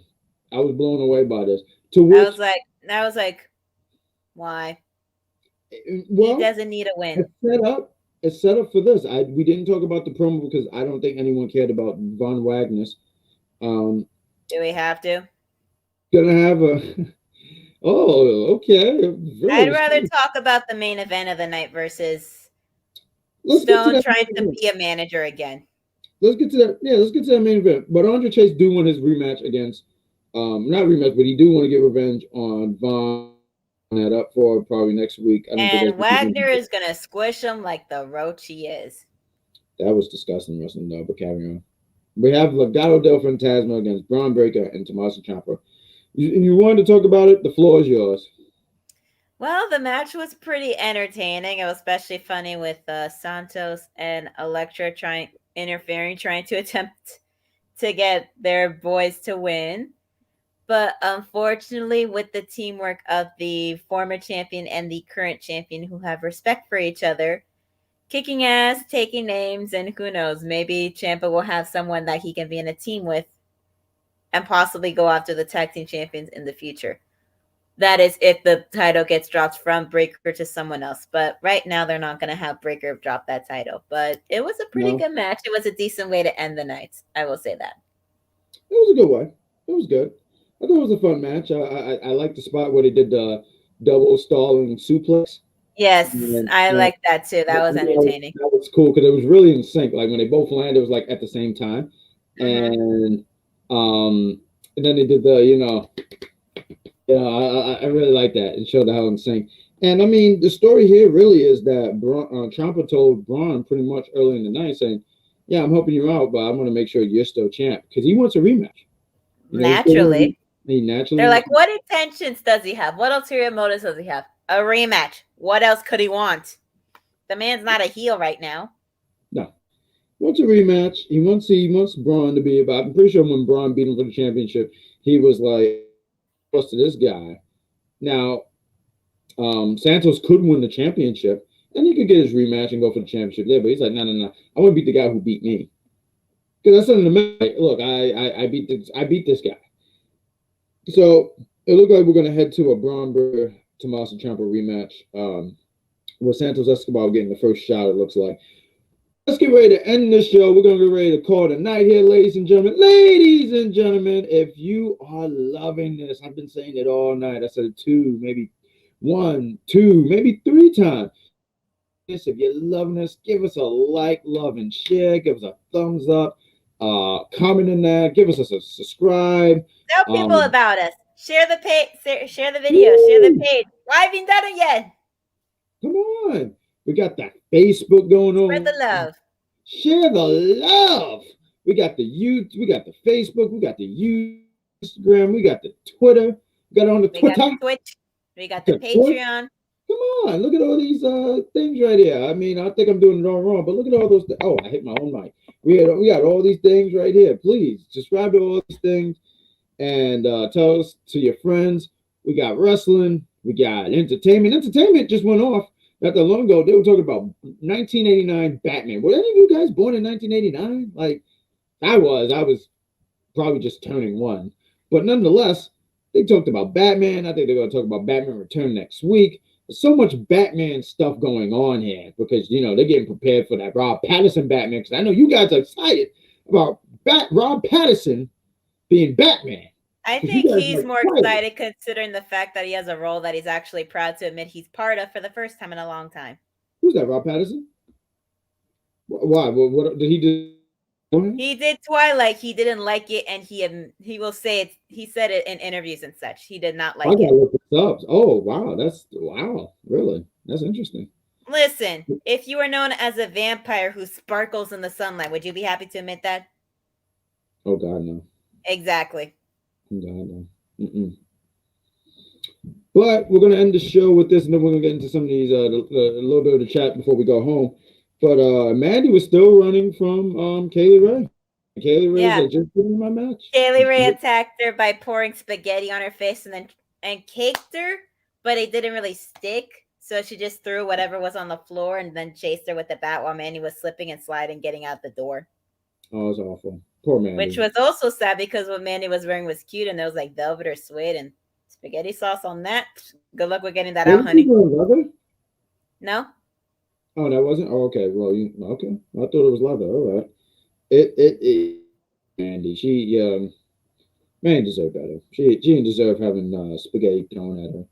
I was blown away by this. I was like, why? Well, he doesn't need a win. It's set up for this. We didn't talk about the promo because I don't think anyone cared about Von Wagner's. Do we have to? Gonna have a. Oh, okay. I'd rather talk about the main event of the night versus Stone trying to be a manager again. Let's get to that. Yeah, let's get to that main event. But Andre Chase do want his rematch against, not rematch, but he do want to get revenge on Von. That up for probably next week. And Wagner is gonna squish him like the roach he is. That was disgusting wrestling, though. But carry on. We have Legado del Fantasma against Bron Breakker and Tommaso Champa. You wanted to talk about it? The floor is yours. Well, the match was pretty entertaining. It was especially funny with Santos and Elektra trying to attempt to get their boys to win. But unfortunately, with the teamwork of the former champion and the current champion who have respect for each other, kicking ass, taking names, and who knows, maybe Ciampa will have someone that he can be in a team with and possibly go after the tag team champions in the future. That is if the title gets dropped from Breakker to someone else. But right now, they're not going to have Breakker drop that title. But it was a pretty good match. It was a decent way to end the night. I will say that. It was a good way. It was good. I thought it was a fun match. I liked the spot where they did the double stalling suplex. Yes, I liked that too. That was entertaining. That was cool because it was really in sync. Like when they both landed, it was like at the same time. And then they did the, I really like that. It showed how in sync. And I mean, the story here really is that Champa told Bron pretty much early in the night saying, "Yeah, I'm helping you out, but I'm going to make sure you're still champ," because he wants a rematch. Naturally. He naturally. They're like, what intentions does he have? What ulterior motives does he have? A rematch. What else could he want? The man's not a heel right now. No. Wants a rematch. He wants Braun to be about. I'm pretty sure when Braun beat him for the championship, he was like, "Close to this guy." Now, Santos could win the championship, and he could get his rematch and go for the championship there. But he's like, no. I want to beat the guy who beat me. Because that's something to make. Look, I beat this guy. So it looked like we're gonna head to a Bron Breakker Tommaso Champa rematch. With Santos Escobar getting the first shot, it looks like. Let's get ready to end this show. We're going to get ready to call it a night here, ladies and gentlemen. Ladies and gentlemen, if you are loving this, I've been saying it all night. I said it 2, maybe 1, 2, maybe 3 times. If you're loving this, give us a like, love, and share. Give us a thumbs up. Comment in that. Give us a subscribe. Tell people about us. Share the page. Share the video. Share the page. Why haven't you done it yet? Come on. We got that Facebook going on. Spread the love. Share the love. We got the YouTube, we got the Facebook, we got the Instagram, we got the Twitter, we got it on the Twitter. Got the Twitch. We got the Patreon. Come on, look at all these things right here. I mean, I think I'm doing it all wrong, but look at all those. Oh, I hit my own mic. We got all these things right here. Please subscribe to all these things and tell us to your friends. We got wrestling. We got entertainment. Entertainment just went off. Not that long ago, they were talking about 1989 Batman. Were any of you guys born in 1989? Like, I was probably just turning 1. But nonetheless, they talked about Batman. I think they're going to talk about Batman Return next week. There's so much Batman stuff going on here because, they're getting prepared for that Rob Pattinson Batman. Because I know you guys are excited about Rob Pattinson being Batman. I think he's more excited considering the fact that he has a role that he's actually proud to admit he's part of for the first time in a long time. Who's that, Rob Pattinson? Why? What did he do? He did Twilight. He didn't like it, and he will say it. He said it in interviews and such. He did not like it. I gotta look this up. Oh, wow. Really? That's interesting. Listen, if you were known as a vampire who sparkles in the sunlight, would you be happy to admit that? Oh, God, no. Exactly. No. But we're gonna end the show with this, and then we're gonna get into some of these a little bit of the chat before we go home. But Mandy was still running from Kaylee Ray. Kaylee Ray just in my match. Kaylee Ray attacked her by pouring spaghetti on her face and caked her, but it didn't really stick. So she just threw whatever was on the floor and then chased her with the bat while Mandy was slipping and sliding, getting out the door. Oh, it's awful. Poor Mandy. Which was also sad because what Mandy was wearing was cute and there was like velvet or suede and spaghetti sauce on that. Good luck with getting that out, honey. No? Oh, that wasn't? Oh, okay. Well, okay. I thought it was leather. All right. It Mandy, Mandy deserved better. She didn't deserve having spaghetti thrown at her.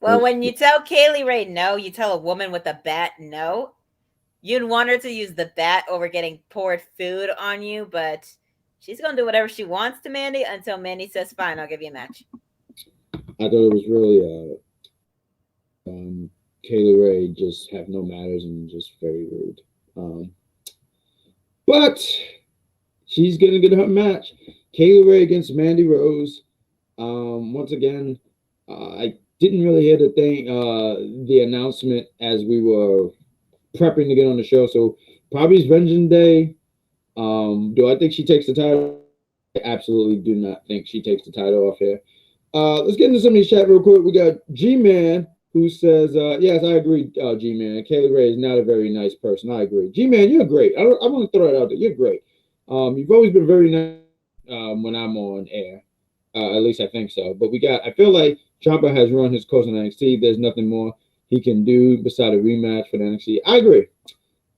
Well, when you tell Kaylee Ray no, you tell a woman with a bat no. You'd want her to use the bat over getting poured food on you, but she's going to do whatever she wants to Mandy until Mandy says, fine, I'll give you a match. I thought it was really Kaylee Ray just have no manners and just very rude. But she's going to get her match. Kaylee Ray against Mandy Rose. Once again, I didn't really hear the announcement as we were prepping to get on the show. So probably it's Vengeance Day. Do I think she takes the title? I absolutely do not think she takes the title off here. Let's get into some of these chat real quick. We got G-Man who says, yes, I agree, G-Man. Kaylee Ray is not a very nice person. I agree. G-Man, you're great. I want to throw it out there. You're great. You've always been very nice when I'm on air. At least I think so. But I feel like Champa has run his course on NXT. There's nothing more he can do beside a rematch for the NXT. I agree.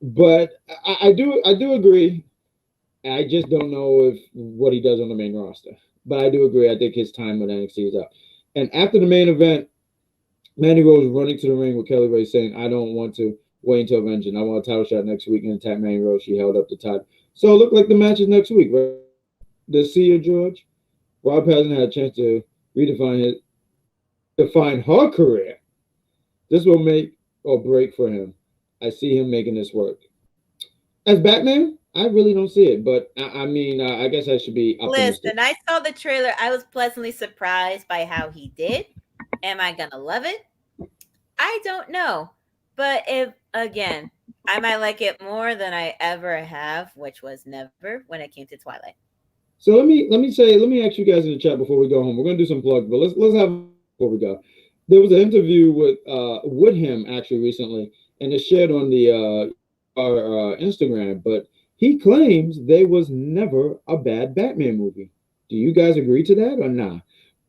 But I do agree. I just don't know what he does on the main roster. But I do agree. I think his time with NXT is up. And after the main event, Mandy Rose running to the ring with Kaylee Ray saying, I don't want to wait until Vengeance. I want a title shot next week and attack Mandy Rose. She held up the title. So it looked like the match is next week, right? To see you, George. Rob hasn't had a chance to define her career. This will make or break for him. I see him making this work. As Batman, I really don't see it, but I mean, I guess I should be optimistic. Listen, I saw the trailer. I was pleasantly surprised by how he did. Am I gonna love it? I don't know. But if again, I might like it more than I ever have, which was never when it came to Twilight. So let me ask you guys in the chat before we go home. We're gonna do some plugs, but let's have before we go. There was an interview with him actually recently, and it's shared on the our Instagram. But he claims there was never a bad Batman movie. Do you guys agree to that or not?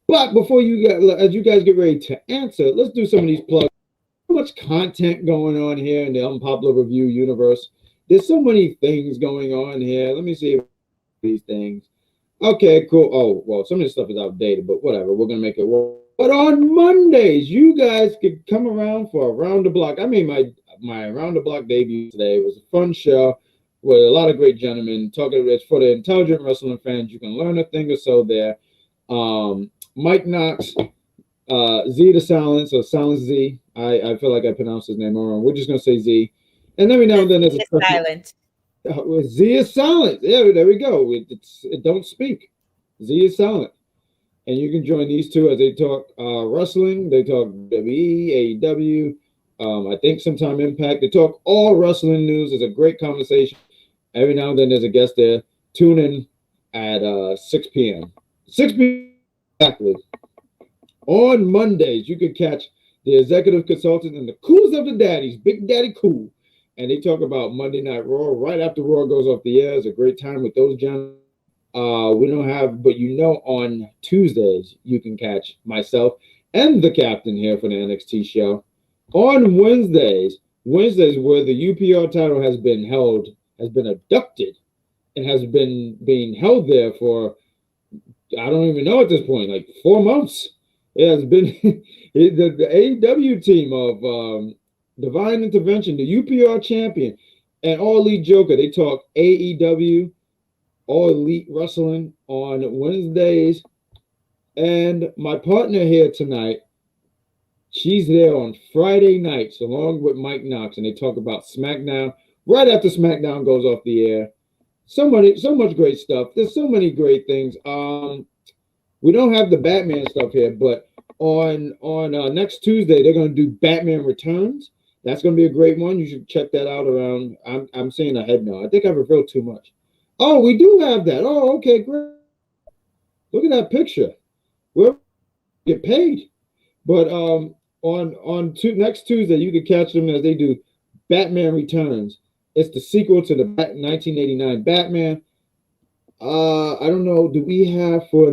But before as you guys get ready to answer, let's do some of these plugs. So much content going on here in the unpopular review universe. There's so many things going on here. Let me see these things. Okay, cool. Oh, well, some of this stuff is outdated, but whatever. We're going to make it work. But on Mondays, you guys could come around for Around the Block. I made my Around the Block debut today. It was a fun show with a lot of great gentlemen. Talking it's for the intelligent wrestling fans. You can learn a thing or so there. Mike Knox, Z to Silence, or Silence Z. I feel like I pronounced his name wrong. We're just going to say Z. And every now and then there's a silent. Z is silent. Yeah, there we go. It don't speak. Z is silent. And you can join these two as they talk wrestling. They talk WWE, AEW, I think sometime Impact. They talk all wrestling news. It's a great conversation. Every now and then there's a guest there. Tune in at 6 p.m. 6 p.m. exactly. On Mondays, you can catch the executive consultant and the coolest of the daddies, Big Daddy Cool. And they talk about Monday Night Raw right after Raw goes off the air. It's a great time with those gentlemen. We don't have, but on Tuesdays, you can catch myself and the captain here for the NXT show. On Wednesdays where the UPR title has been abducted, and has been being held there for, I don't even know at this point, like 4 months. It has been the AEW team of Divine Intervention, the UPR champion, and All Elite Joker. They talk AEW, All Elite Wrestling on Wednesdays. And my partner here tonight, she's there on Friday nights along with Mike Knox, and they talk about SmackDown right after SmackDown goes off the air. So much great stuff. There's so many great things. We don't have the Batman stuff here, but on next Tuesday they're going to do Batman Returns. That's going to be a great one. You should check that out around. I'm saying ahead now. I think I've revealed too much. Oh, we do have that. Oh, okay, great. Look at that picture. We'll get paid. But next Tuesday, you can catch them as they do Batman Returns. It's the sequel to the 1989 Batman. I don't know. Do we have for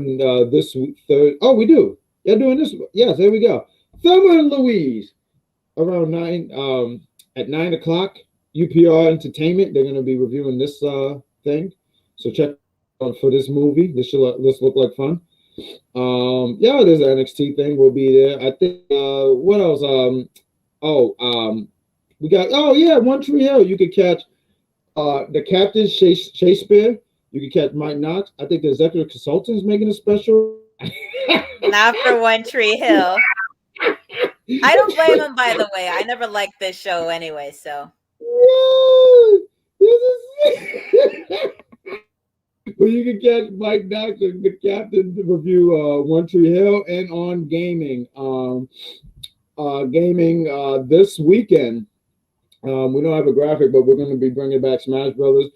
this week? Oh, we do. They're doing this. Yes, there we go. Thelma and Louise around 9 at 9 o'clock. UPR Entertainment. They're going to be reviewing this thing. So check out for this movie. This look like fun. Yeah, there's an NXT thing. We'll be there. I think. What else? We got. Oh yeah, One Tree Hill. You could catch the Captain Shakespeare. You could catch Mike Knox. I think the executive consultant's making a special. Not for One Tree Hill. I don't blame him, by the way. I never liked this show anyway, so. Well, you can catch Mike Knox and the captain to review One Tree Hill and on gaming. This weekend. We don't have a graphic, but we're going to be bringing back Smash Brothers.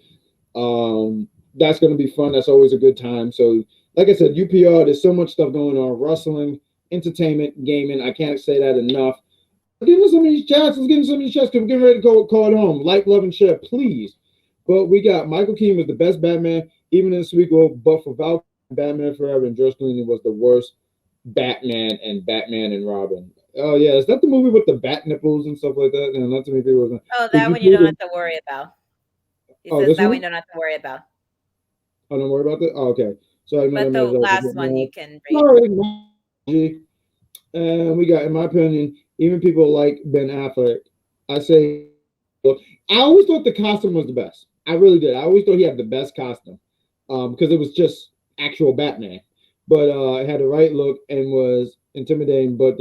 That's going to be fun. That's always a good time. So, like I said, UPR, there's so much stuff going on. Wrestling, entertainment, gaming. I can't say that enough. Give us some of these chats. Let's get into some of these chats because we're getting ready to call it home. Like, love, and share, please. But we got Michael Keaton was the best Batman, even in this week. But for Val, Batman Forever, and George Clooney was the worst Batman and Robin. Oh, yeah. Is that the movie with the bat nipples and stuff like that? And not too many people. That one you don't have to worry about. He says that one you don't have to worry about. Oh, don't worry about that? Oh, okay. So but the last one you can read. Sorry. And we got, in my opinion, even people like Ben Affleck. I say, I always thought the costume was the best. I really did. I always thought he had the best costume because it was just actual Batman. But it had the right look and was intimidating. But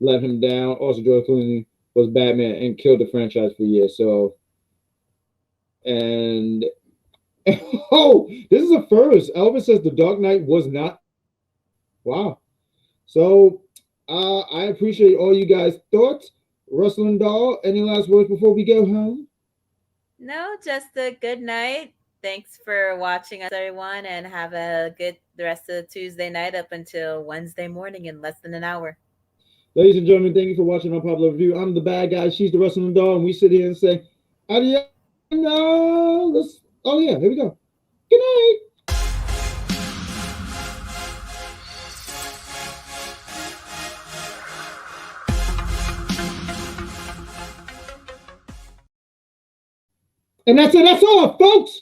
let him down. Also, George Clooney was Batman and killed the franchise for years. So, and oh, this is a first. Elvis says The Dark Knight was not. Wow. So, I appreciate all you guys' thoughts. Wrestling Doll, any last words before we go home? No, just a good night. Thanks for watching us, everyone, and have a good the rest of the Tuesday night up until Wednesday morning in less than an hour. Ladies and gentlemen, thank you for watching Unpopular Review. I'm the bad guy. She's the Wrestling Doll, and we sit here and say, adios. Oh, yeah, here we go. Good night. And that's it. That's all, folks.